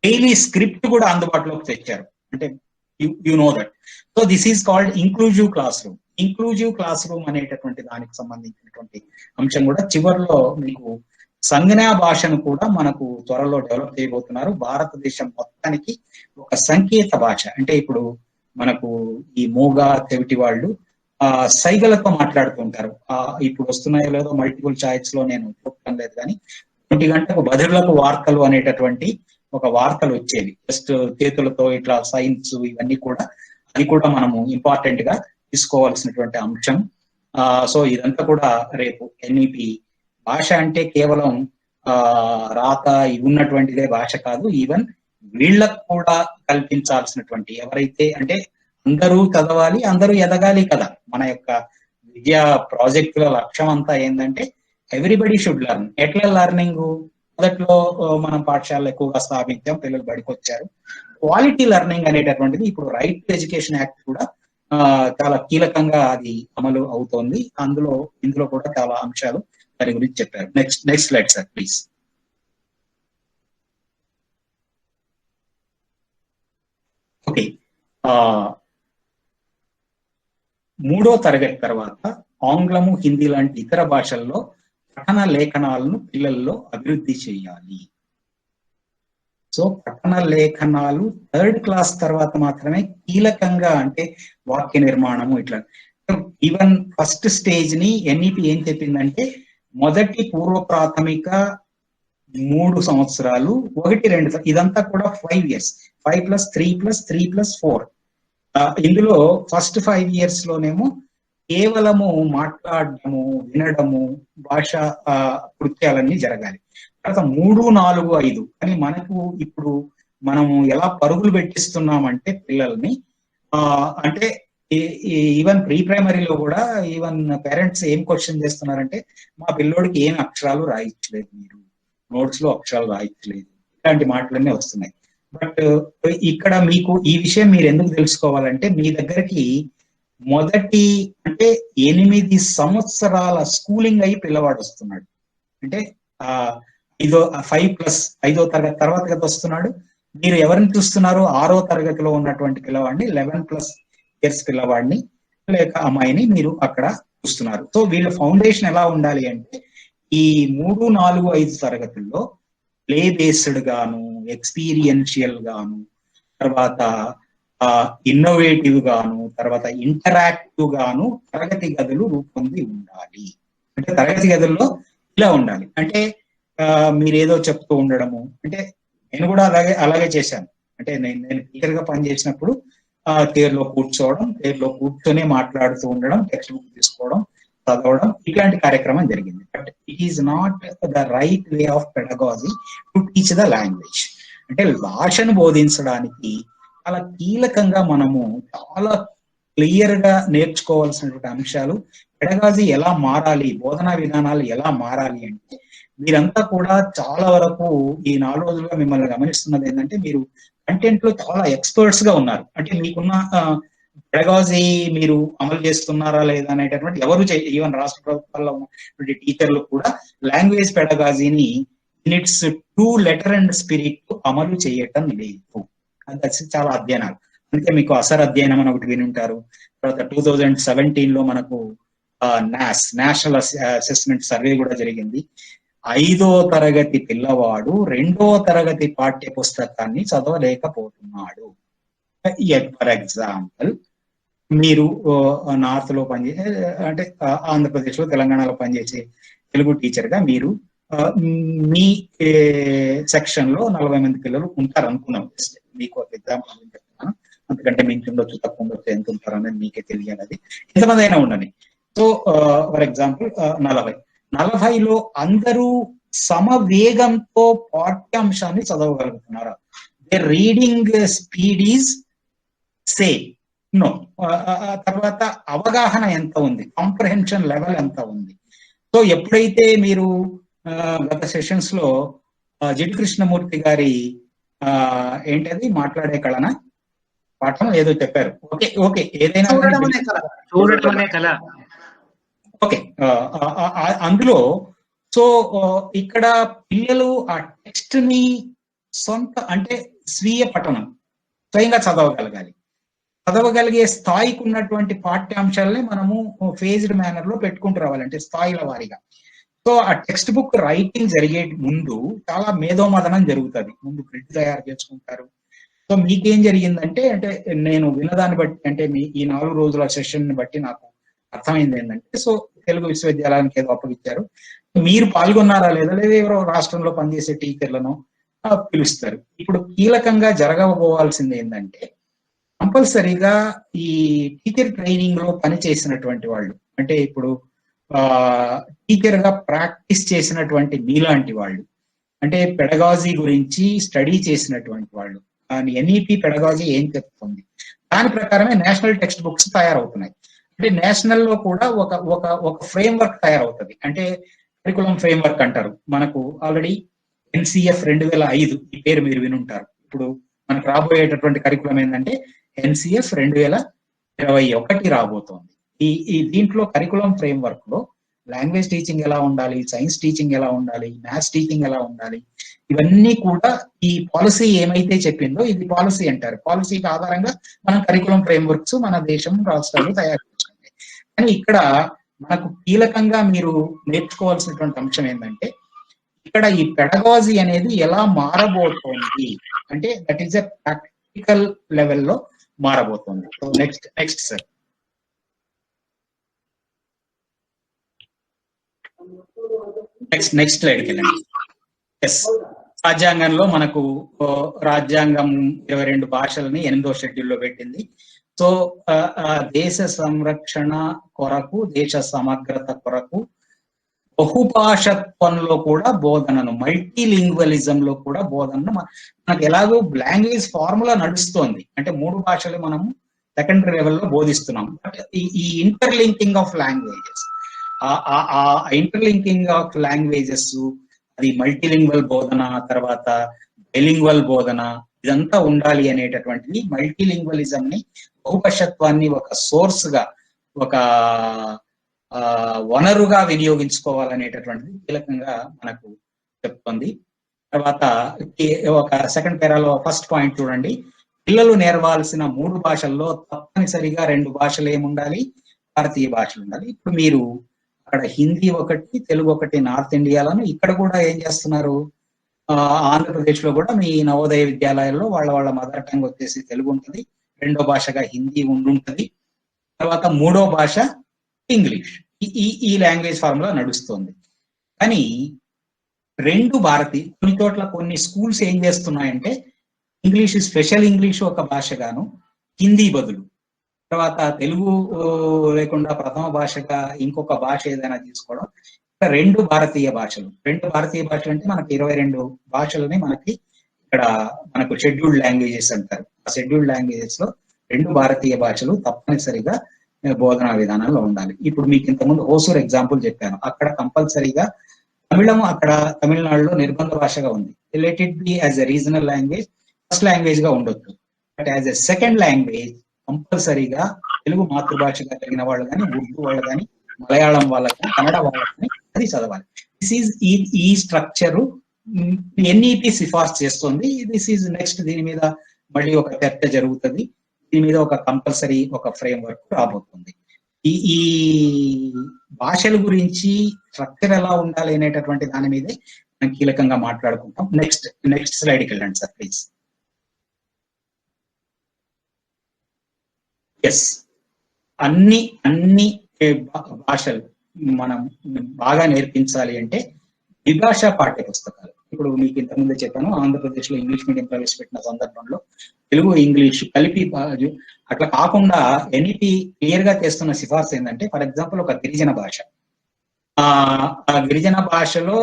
డైలీ స్క్రిప్ట్ కూడా అందుబాటులోకి తెచ్చారు. అంటే you know that. So this is called inclusive class room. Inclusive class room అనేటటువంటి దానికి సంబంధించినటువంటి అంశం కూడా చివరిలో మీకు సంజ్ఞా భాషను కూడా మనకు త్వరలో డెవలప్ చేయబోతున్నారు. భారతదేశం మొత్తానికి ఒక సంకేత భాష. అంటే ఇప్పుడు మనకు ఈ మూగ, చెవిటి వాళ్ళు సైగలతో మాట్లాడుతూ ఉంటారు. ఇప్పుడు వస్తున్నాయో లేదో మల్టిపుల్ చాయిస్ లో నేను చూడటం లేదు, కానీ 1 గంటకు బధిరులకు వార్తలు అనేటటువంటి ఒక వార్తలు వచ్చేవి. జస్ట్ చేతులతో ఇట్లా సైన్స్ ఇవన్నీ కూడా, అది కూడా మనము ఇంపార్టెంట్ గా తీసుకోవాల్సినటువంటి అంశం. సో ఇదంతా కూడా రేపు ఎన్ఈపి భాష అంటే కేవలం రాత ఇవి ఉన్నటువంటిదే భాష కాదు, ఈవెన్ వీళ్ళకు కూడా కల్పించాల్సినటువంటి, ఎవరైతే అంటే అందరూ చదవాలి, అందరూ ఎదగాలి కదా. మన యొక్క విద్యా ప్రాజెక్టుల లక్ష్యం అంతా ఏంటంటే ఎవ్రీబడి షుడ్ లెర్న్. ఎట్లా లెర్నింగ్ మొదట్లో మనం పాఠశాలలో ఎక్కువగా స్థాపించాం, పిల్లలు బడికి వచ్చారు. క్వాలిటీ లెర్నింగ్ అనేటటువంటిది ఇప్పుడు రైట్ టు ఎడ్యుకేషన్ యాక్ట్ కూడా చాలా కీలకంగా అది అమలు అవుతోంది. ఇందులో కూడా చాలా అంశాలు దాని గురించి చెప్పారు. Next slide sir please. Okay, 3వ తరగతి తర్వాత ఆంగ్లము, హిందీ లాంటి ఇతర భాషల్లో పఠన లేఖనాలను పిల్లల్లో అభివృద్ధి చేయాలి. సో పఠన లేఖనాలు 3rd క్లాస్ తర్వాత మాత్రమే కీలకంగా, అంటే వాక్య నిర్మాణము ఇట్లా. ఈవెన్ ఫస్ట్ స్టేజ్ ని ఎన్ఈపి ఏం చెప్పిందంటే మొదటి పూర్వ ప్రాథమిక 3 సంవత్సరాలు, 1-2 ఇదంతా కూడా 5 years, 5+3+3+4. ఇందులో ఫస్ట్ 5 years లోనేమో కేవలము మాట్లాడటము, వినడము, భాష కృత్యాలన్నీ జరగాలి. తర్వాత 3, 4, 5 కానీ మనకు ఇప్పుడు మనము ఎలా పరుగులు పెట్టిస్తున్నామంటే పిల్లల్ని, అంటే ఈవెన్ ప్రీ ప్రైమరీలో కూడా ఈవెన్ పేరెంట్స్ ఏం క్వశ్చన్ చేస్తున్నారంటే మా పిల్లోడికి ఏం అక్షరాలు రాయించలేదు, మీరు నోట్స్ లో అక్షరాలు రాయించలేదు, ఇలాంటి మాటలన్నీ వస్తున్నాయి. బట్ ఇక్కడ మీకు ఈ విషయం మీరు ఎందుకు తెలుసుకోవాలంటే మీ దగ్గరికి మొదటి అంటే 8 సంవత్సరాల స్కూలింగ్ అయ్యి పిల్లవాడు వస్తున్నాడు. అంటే 5వ తరగతి తర్వాత వస్తున్నాడు. మీరు ఎవరిని చూస్తున్నారు? 6వ తరగతిలో ఉన్నటువంటి పిల్లవాడిని, 11+ years పిల్లవాడిని లేక అమ్మాయిని మీరు అక్కడ చూస్తున్నారు. సో వీళ్ళ ఫౌండేషన్ ఎలా ఉండాలి అంటే ఈ 3, 4, 5 తరగతుల్లో ప్లే బేస్డ్ గాను, ఎక్స్పీరియన్షియల్ గాను, తర్వాత ఇన్నోవేటివ్ గాను, తర్వాత ఇంటరాక్టివ్ గాను తరగతి గదులు రూపొంది ఉండాలి. అంటే తరగతి గదుల్లో ఇలా ఉండాలి. అంటే మీరేదో చెప్తూ ఉండడము, అంటే నేను కూడా అలాగే చేశాను. అంటే నేను టీచర్ గా పనిచేసినప్పుడు తేరులో కూర్చొని మాట్లాడుతూ ఉండడం, టెక్స్ట్ బుక్ తీసుకోవడం, చదవడం, ఇట్లాంటి కార్యక్రమం జరిగింది. But it is not the right way of pedagogy to teach the language. అంటే భాషను బోధించడానికి చాలా కీలకంగా మనము చాలా క్లియర్ గా నేర్చుకోవాల్సినటువంటి అంశాలు, పెడగాజీ ఎలా మారాలి, బోధనా విధానాలు ఎలా మారాలి అంటే మీరంతా కూడా చాలా వరకు ఈ 4 రోజులుగా మిమ్మల్ని గమనిస్తున్నది ఏంటంటే మీరు కంటెంట్ లో చాలా ఎక్స్పర్ట్స్ గా ఉన్నారు. అంటే మీకున్న పెడగాజీ మీరు అమలు చేస్తున్నారా లేదా అనేటటువంటి ఎవరు ఈవెన్ రాష్ట్ర ప్రభుత్వాల్లో ఉన్నటువంటి టీచర్లు కూడా లాంగ్వేజ్ పెడగాజీని in its true letter and spirit అమలు చేయటం లేదు. అది చాలా అధ్యయనాలు. అందుకే మీకు అసర్ అధ్యయనం అని ఒకటి విని ఉంటారు. తర్వాత 2017లో మనకు నేషనల్ అసెస్మెంట్ సర్వే కూడా జరిగింది. 5వ తరగతి పిల్లవాడు 2వ తరగతి పాఠ్య పుస్తకాన్ని చదవలేకపోతున్నాడు. ఫర్ ఎగ్జాంపుల్, మీరు నార్త్ లో పనిచేసే, అంటే ఆంధ్రప్రదేశ్ లో తెలంగాణలో పనిచేసే తెలుగు టీచర్ గా మీరు మీ సెక్షన్ లో 40 మంది పిల్లలు ఉంటారు అనుకున్నాం. మీకు ఒక ఎగ్జాంపుల్ చెప్తున్నాను, అందుకంటే మీకు ఉండొచ్చు, తక్కువ ఉండొచ్చు, ఎంత ఉంటారు అనేది మీకే తెలియాలి. ఎంతమంది అయినా ఉండని. సో ఫర్ ఎగ్జాంపుల్ 40లో అందరూ సమవేగంతో పాఠ్యాంశాన్ని చదవగలుగుతున్నారు. The reading speed is same. No. తర్వాత అవగాహన ఎంత ఉంది, కాంప్రహెన్షన్ లెవెల్ ఎంత ఉంది. సో ఎప్పుడైతే మీరు గత సెషన్స్ లో జిడ్డు కృష్ణమూర్తి గారి ఏంటది మాట్లాడే కళన పాఠం ఏదో చెప్పారు. ఓకే ఓకే, ఏదైనా ఓకే, అందులో సో ఇక్కడ పిల్లలు ఆ టెక్స్ట్ ని సొంత, అంటే స్వీయ పఠనం, స్వయంగా చదవగలిగే స్థాయికి ఉన్నటువంటి పాఠ్యాంశాలని మనము ఫేజ్డ్ మేనర్ లో పెట్టుకుంటూ రావాలి, అంటే స్థాయిల వారీగా. సో ఆ టెక్స్ట్ బుక్ రైటింగ్ జరిగే ముందు చాలా మేధోమదనం జరుగుతుంది. ముందు ప్రింట్ తయారు చేసుకుంటారు. సో మీకేం జరిగిందంటే, అంటే నేను విన్నదాన్ని బట్టి, అంటే మీ ఈ 4 రోజుల సెషన్ ని బట్టి నాకు అర్థమైంది ఏంటంటే, సో తెలుగు విశ్వవిద్యాలయానికి ఏదో అప్పగించారు, మీరు పాల్గొన్నారా లేదా, లేదా ఎవరో రాష్ట్రంలో పనిచేసే టీచర్లను పిలుస్తారు. ఇప్పుడు కీలకంగా జరగబోవాల్సింది ఏంటంటే, కంపల్సరీగా ఈ టీచర్ ట్రైనింగ్ లో పని చేసినటువంటి వాళ్ళు, అంటే ఇప్పుడు టీచర్ గా ప్రాక్టీస్ చేసినటువంటి మీలాంటి వాళ్ళు, అంటే పెడగాజీ గురించి స్టడీ చేసినటువంటి వాళ్ళు, ఎన్ఈపి పెడగాజీ ఏం చెప్తుంది దాని ప్రకారమే నేషనల్ టెక్స్ట్ బుక్స్ తయారవుతున్నాయి. అంటే నేషనల్ లో కూడా ఒక ఫ్రేమ్ వర్క్ తయారవుతుంది, అంటే కరికులం ఫ్రేమ్ వర్క్ అంటారు. మనకు ఆల్రెడీ ఎన్సిఎఫ్ 2005 ఈ పేరు మీరు వినుంటారు. ఇప్పుడు మనకు రాబోయేటటువంటి కరికులం ఏంటంటే ఎన్సిఎఫ్ 2021 రాబోతోంది. ఈ దీంట్లో కరికులం ఫ్రేమ్ వర్క్ లో లాంగ్వేజ్ టీచింగ్ ఎలా ఉండాలి, సైన్స్ టీచింగ్ ఎలా ఉండాలి, మ్యాథ్స్ టీచింగ్ ఎలా ఉండాలి, ఇవన్నీ కూడా ఈ పాలసీ ఏమైతే చెప్పిందో ఇది పాలసీ అంటారు. పాలసీకి ఆధారంగా మనం కరికులం ఫ్రేమ్ వర్క్స్ మన దేశం, రాష్ట్రాలు తయారు చేస్తుంది. కానీ ఇక్కడ మనకు కీలకంగా మీరు నేర్చుకోవాల్సినటువంటి అంశం ఏంటంటే, ఇక్కడ ఈ పెడగాజీ అనేది ఎలా మారబోతోంది అంటే, దట్ ఈస్ ఎ ప్రాక్టికల్ లెవెల్లో మారబోతోంది. So next sir. నెక్స్ట్ స్లైడ్కి వెళ్ళండి. ఎస్, రాజ్యాంగంలో మనకు రాజ్యాంగం 22 భాషలని 8వ షెడ్యూల్లో పెట్టింది. సో దేశ సంరక్షణ కొరకు, దేశ సమగ్రత కొరకు బహుభాషత్వంలో కూడా బోధనను, మల్టీలింగ్వలిజం లో కూడా బోధనను మనకు ఎలాగో లాంగ్వేజ్ ఫార్ములా నడుస్తోంది, అంటే 3 భాషలు మనము సెకండరీ లెవెల్లో బోధిస్తున్నాం. బట్ ఈ ఇంటర్లింకింగ్ ఆఫ్ లాంగ్వేజెస్, ఆ ఇంటర్లింకింగ్ ఆఫ్ లాంగ్వేజెస్, అది మల్టీలింగ్వల్ బోధన, తర్వాత బైలింగ్వల్ బోధన, ఇదంతా ఉండాలి అనేటటువంటిది. మల్టీలింగ్వలిజం ని, బహుభాషత్వాన్ని ఒక సోర్స్ గా, ఒక వనరుగా వినియోగించుకోవాలనేటటువంటిది కీలకంగా మనకు చెప్తుంది. తర్వాత ఒక సెకండ్ పేరాలో ఫస్ట్ పాయింట్ చూడండి, పిల్లలు నేర్వాల్సిన 3 భాషల్లో తప్పనిసరిగా 2 భాషలు ఏముండాలి, భారతీయ భాషలు ఉండాలి. ఇప్పుడు మీరు అక్కడ హిందీ ఒకటి, తెలుగు ఒకటి నార్త్ ఇండియాలను, ఇక్కడ కూడా ఏం చేస్తున్నారు, ఆంధ్రప్రదేశ్ లో కూడా మీ నవోదయ విద్యాలయాల్లో వాళ్ళ మదర్ టంగ్ వచ్చేసి తెలుగు ఉంటుంది, 2వ భాషగా హిందీ ఉంటుంది, తర్వాత 3వ భాష ఇంగ్లీష్. ఈ లాంగ్వేజ్ ఫార్ములా నడుస్తుంది. కానీ 2 భారతీయ, కొన్ని చోట్ల కొన్ని స్కూల్స్ ఏం చేస్తున్నాయంటే, ఇంగ్లీష్ స్పెషల్ ఇంగ్లీష్ ఒక భాషగాను, హిందీ బదులు, తర్వాత తెలుగు లేకుండా ప్రథమ భాషగా ఇంకొక భాష ఏదైనా తీసుకోవడం. 2 భారతీయ భాషలు, 2 భారతీయ భాషలు అంటే మనకి 22 భాషలని మనకి ఇక్కడ మనకు షెడ్యూల్డ్ లాంగ్వేజెస్ అంటారు. ఆ షెడ్యూల్డ్ లాంగ్వేజెస్ లో 2 భారతీయ భాషలు తప్పనిసరిగా బోధనా విధానంలో ఉండాలి. ఇప్పుడు మీకు ఇంతకుముందు హోసూర్ ఎగ్జాంపుల్ చెప్పాను, అక్కడ కంపల్సరీగా తమిళము అక్కడ తమిళనాడులో నిర్బంధ భాషగా ఉంది. Let it be as a regional language, first language గా ఉండొచ్చు. But as a second language కంపల్సరీగా తెలుగు మాతృభాషగా కలిగిన వాళ్ళు కానీ, ఉర్దూ వాళ్ళు కానీ, మలయాళం వాళ్ళకి, కన్నడ వాళ్ళకి అది చదవాలి. దిస్ ఈజ్ ఈ స్ట్రక్చర్ ఎన్ఈపి సిఫార్సు చేస్తుంది. దిస్ ఈజ్ నెక్స్ట్, దీని మీద మళ్ళీ ఒక చర్చ జరుగుతుంది, దీని మీద ఒక కంపల్సరీ ఒక ఫ్రేమ్ వర్క్ రాబోతుంది. ఈ భాషల గురించి స్ట్రక్చర్ ఎలా ఉండాలి అనేటటువంటి దాని మీదే మనం కీలకంగా మాట్లాడుకుంటాం. నెక్స్ట్ స్లైడ్కి వెళ్ళండి సార్ ప్లీజ్. ఎస్, అన్ని భాషలు మనం బాగా నేర్పించాలి అంటే ద్విభాషా పాఠ్య పుస్తకాలు. ఇప్పుడు మీకు ఇంతకుముందే చెప్పాను, ఆంధ్రప్రదేశ్ లో ఇంగ్లీష్ మీడియం ప్రవేశపెట్టిన సందర్భంలో తెలుగు ఇంగ్లీష్ కలిపి అట్లా కాకుండా ఎన్ఈపి క్లియర్ గా చేస్తున్న సిఫార్సు ఏంటంటే, ఫర్ ఎగ్జాంపుల్ ఒక గిరిజన భాష, ఆ గిరిజన భాషలో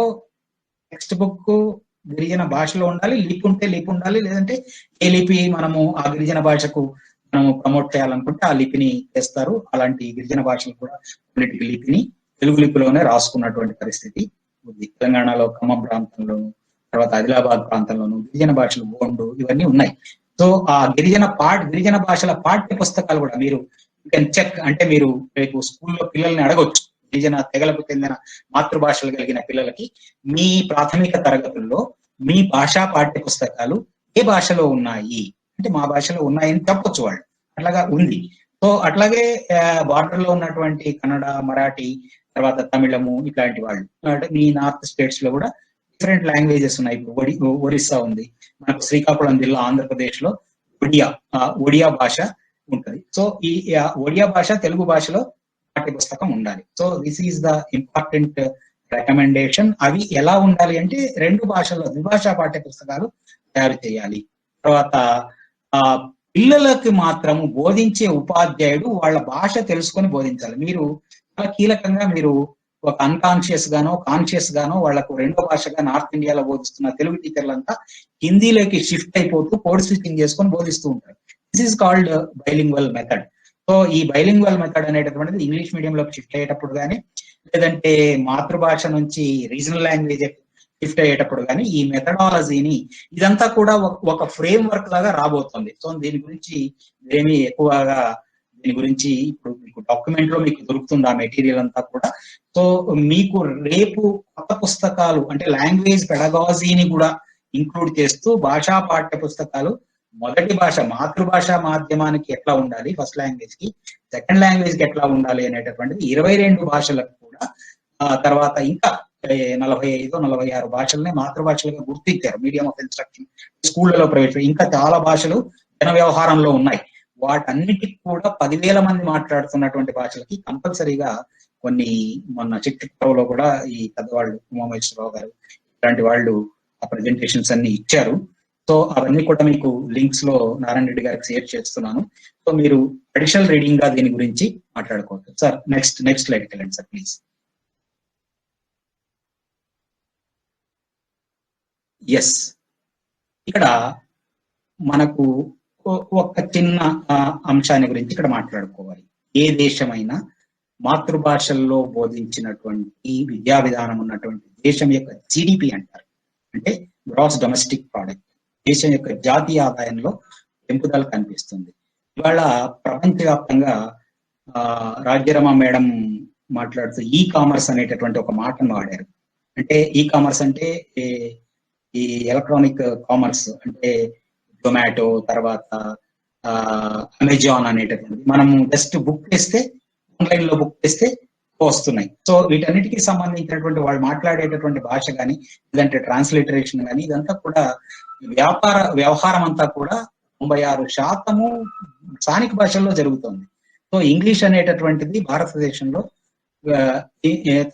టెక్స్ట్ బుక్ గిరిజన భాషలో ఉండాలి, లిపి ఉంటే లిపి ఉండాలి, లేదంటే ఏ లిపి మనము ఆ గిరిజన భాషకు మనము ప్రమోట్ చేయాలనుకుంటే ఆ లిపిని చేస్తారు. అలాంటి గిరిజన భాషలు కూడా కొన్నిటికి లిపిని తెలుగు లిపిలోనే రాసుకున్నటువంటి పరిస్థితి ఉంది. తెలంగాణలో ఖమ్మం ప్రాంతంలోను, తర్వాత ఆదిలాబాద్ ప్రాంతంలోను గిరిజన భాషలు బోండు ఇవన్నీ ఉన్నాయి. సో ఆ గిరిజన భాషల పాఠ్య పుస్తకాలు కూడా మీరు చెక్, అంటే మీరు రేపు స్కూల్లో పిల్లల్ని అడగొచ్చు, గిరిజన తెగలకు చెందిన మాతృభాషలు కలిగిన పిల్లలకి మీ ప్రాథమిక తరగతుల్లో మీ భాషా పాఠ్య పుస్తకాలు ఏ భాషలో ఉన్నాయి అంటే మా భాషలో ఉన్నాయని చెప్పొచ్చు వాళ్ళు. అట్లాగా ఉంది. సో అట్లాగే బార్డర్ లో ఉన్నటువంటి కన్నడ, మరాఠీ, తర్వాత తమిళము ఇట్లాంటి వాళ్ళు, అంటే మీ నార్త్ స్టేట్స్ లో కూడా డిఫరెంట్ లాంగ్వేజెస్ ఉన్నాయి. ఇప్పుడు ఒరిస్సా ఉంది, మనకు శ్రీకాకుళం జిల్లా ఆంధ్రప్రదేశ్ లో ఒడియా భాష ఉంటుంది. సో ఈ ఒడియా భాష తెలుగు భాషలో పాఠ్య పుస్తకం ఉండాలి. So this is the important recommendation. అవి ఎలా ఉండాలి అంటే రెండు భాషల్లో ద్విభాషా పాఠ్య పుస్తకాలు తయారు చేయాలి. తర్వాత పిల్లలకి మాత్రము బోధించే ఉపాధ్యాయుడు వాళ్ళ భాష తెలుసుకొని బోధించాలి. మీరు చాలా కీలకంగా మీరు ఒక అన్కాన్షియస్ గానో కాన్షియస్ గానో వాళ్ళకు రెండో భాషగా నార్త్ ఇండియాలో బోధిస్తున్న తెలుగు టీచర్లంతా హిందీలోకి షిఫ్ట్ అయిపోతూ కోడ్ స్విచ్చింగ్ చేసుకొని బోధిస్తూ ఉంటారు. This is called bilingual method. So ఈ బైలింగ్వల్ మెథడ్ అనేటటువంటిది ఇంగ్లీష్ మీడియంలోకి షిఫ్ట్ అయ్యేటప్పుడు కానీ, లేదంటే మాతృభాష నుంచి రీజనల్ లాంగ్వేజ్ షిఫ్ట్ అయ్యేటప్పుడు కానీ ఈ మెథడాలజీని ఇదంతా కూడా ఒక ఫ్రేమ్ వర్క్ లాగా రాబోతుంది. సో దీని గురించి ఏమీ ఎక్కువగా దీని గురించి ఇప్పుడు మీకు డాక్యుమెంట్ లో మీకు దొరుకుతుంది ఆ మెటీరియల్ అంతా కూడా. సో మీకు రేపు కొత్త పుస్తకాలు అంటే లాంగ్వేజ్ పెడగాజీని కూడా ఇంక్లూడ్ చేస్తూ భాషా పాఠ్య పుస్తకాలు మొదటి భాష మాతృభాష మాధ్యమానికి ఎట్లా ఉండాలి, ఫస్ట్ లాంగ్వేజ్ కి, సెకండ్ లాంగ్వేజ్ కి ఎట్లా ఉండాలి అనేటటువంటిది 22 భాషలకు కూడా, తర్వాత ఇంకా 45-46 భాషలనే మాతృభాషలుగా గుర్తించారు మీడియం ఆఫ్ ఇన్స్ట్రక్షన్ స్కూళ్లలో ప్రవేశం. ఇంకా చాలా భాషలు జన వ్యవహారంలో ఉన్నాయి. వాటన్నిటికి కూడా 10,000 మంది మాట్లాడుతున్నటువంటి భాషలకి కంపల్సరీగా కొన్ని మొన్న చిట్టిలో కూడా ఈ పెద్దవాళ్ళు ఉమామహేశ్వరరావు గారు ఇలాంటి వాళ్ళు ఆ ప్రెజెంటేషన్స్ అన్ని ఇచ్చారు. సో అవన్నీ కూడా మీకు లింక్స్ లో నారాయణ రెడ్డి గారికి షేర్ చేస్తున్నాను. సో మీరు అడిషనల్ రీడింగ్ గా దీని గురించి మాట్లాడుకోవచ్చు. సార్ నెక్స్ట్ స్లైడ్కి వెళ్ళండి సార్ ప్లీజ్. ఎస్, ఇక్కడ మనకు ఒక చిన్న అంశాన్ని గురించి ఇక్కడ మాట్లాడుకోవాలి. ఏ దేశమైనా మాతృభాషల్లో బోధించినటువంటి విద్యా విధానం ఉన్నటువంటి దేశం యొక్క జిడిపి అంటారు, అంటే గ్రాస్ డొమెస్టిక్ ప్రోడక్ట్, దేశం యొక్క జాతీయ ఆదాయంలో పెంపుదల కనిపిస్తుంది. ఇవాళ ప్రపంచవ్యాప్తంగా రాజ్యరమ మేడం మాట్లాడుతూ ఈ కామర్స్ అనేటటువంటి ఒక మాటను వాడారు. అంటే ఈ కామర్స్ అంటే ఈ ఎలక్ట్రానిక్ కామర్స్ అంటే జొమాటో, తర్వాత అమెజాన్ అనేటటువంటి, మనము జస్ట్ బుక్ చేస్తే ఆన్లైన్ లో బుక్ చేస్తే వస్తున్నాయి. సో వీటన్నిటికీ సంబంధించినటువంటి వాళ్ళు మాట్లాడేటటువంటి భాష కానీ, లేదంటే ట్రాన్స్లిటరేషన్ కానీ, ఇదంతా కూడా వ్యవహారం అంతా కూడా 96% స్థానిక భాషల్లో జరుగుతుంది. సో ఇంగ్లీష్ అనేటటువంటిది భారతదేశంలో,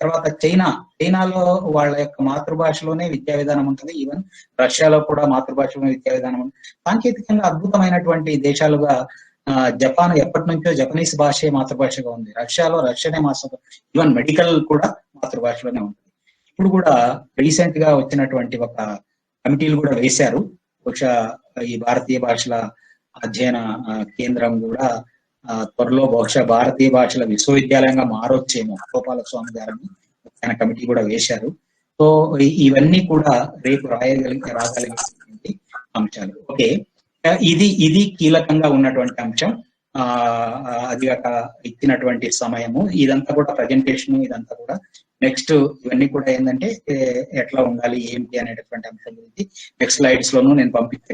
తర్వాత చైనాలో వాళ్ళ యొక్క మాతృభాషలోనే విద్యా విధానం ఉంటుంది. ఈవెన్ రష్యాలో కూడా మాతృభాషలోనే విద్యా విధానం ఉంటుంది. సాంకేతికంగా అద్భుతమైనటువంటి దేశాలుగా జపాన్ ఎప్పటి నుంచో జపనీస్ భాషే మాతృభాషగా ఉంది. రష్యాలో రష్యనే ఈవెన్ మెడికల్ కూడా మాతృభాషలోనే ఉంటుంది. ఇప్పుడు కూడా రీసెంట్ గా వచ్చినటువంటి ఒక కమిటీలు కూడా వేశారు. బహుశా ఈ భారతీయ భాషల అధ్యయన కేంద్రం కూడా త్వరలో బహుశా భారతీయ భాషల విశ్వవిద్యాలయంగా మారొచ్చేమో, గోపాలస్వామి గారిని ఆయన కమిటీ కూడా వేశారు. సో ఇవన్నీ కూడా రేపు రాగలిగినటువంటి అంశాలు. ఓకే, ఇది కీలకంగా ఉన్నటువంటి అంశం. అది ఒక ఇచ్చినటువంటి సమయము, ఇదంతా కూడా ప్రజెంటేషన్, ఇదంతా కూడా నెక్స్ట్ ఇవన్నీ కూడా ఏంటంటే ఎట్లా ఉండాలి ఏంటి అనేటటువంటి అంశం గురించి నెక్స్ట్ స్లైడ్స్ లోనూ నేను పంపించే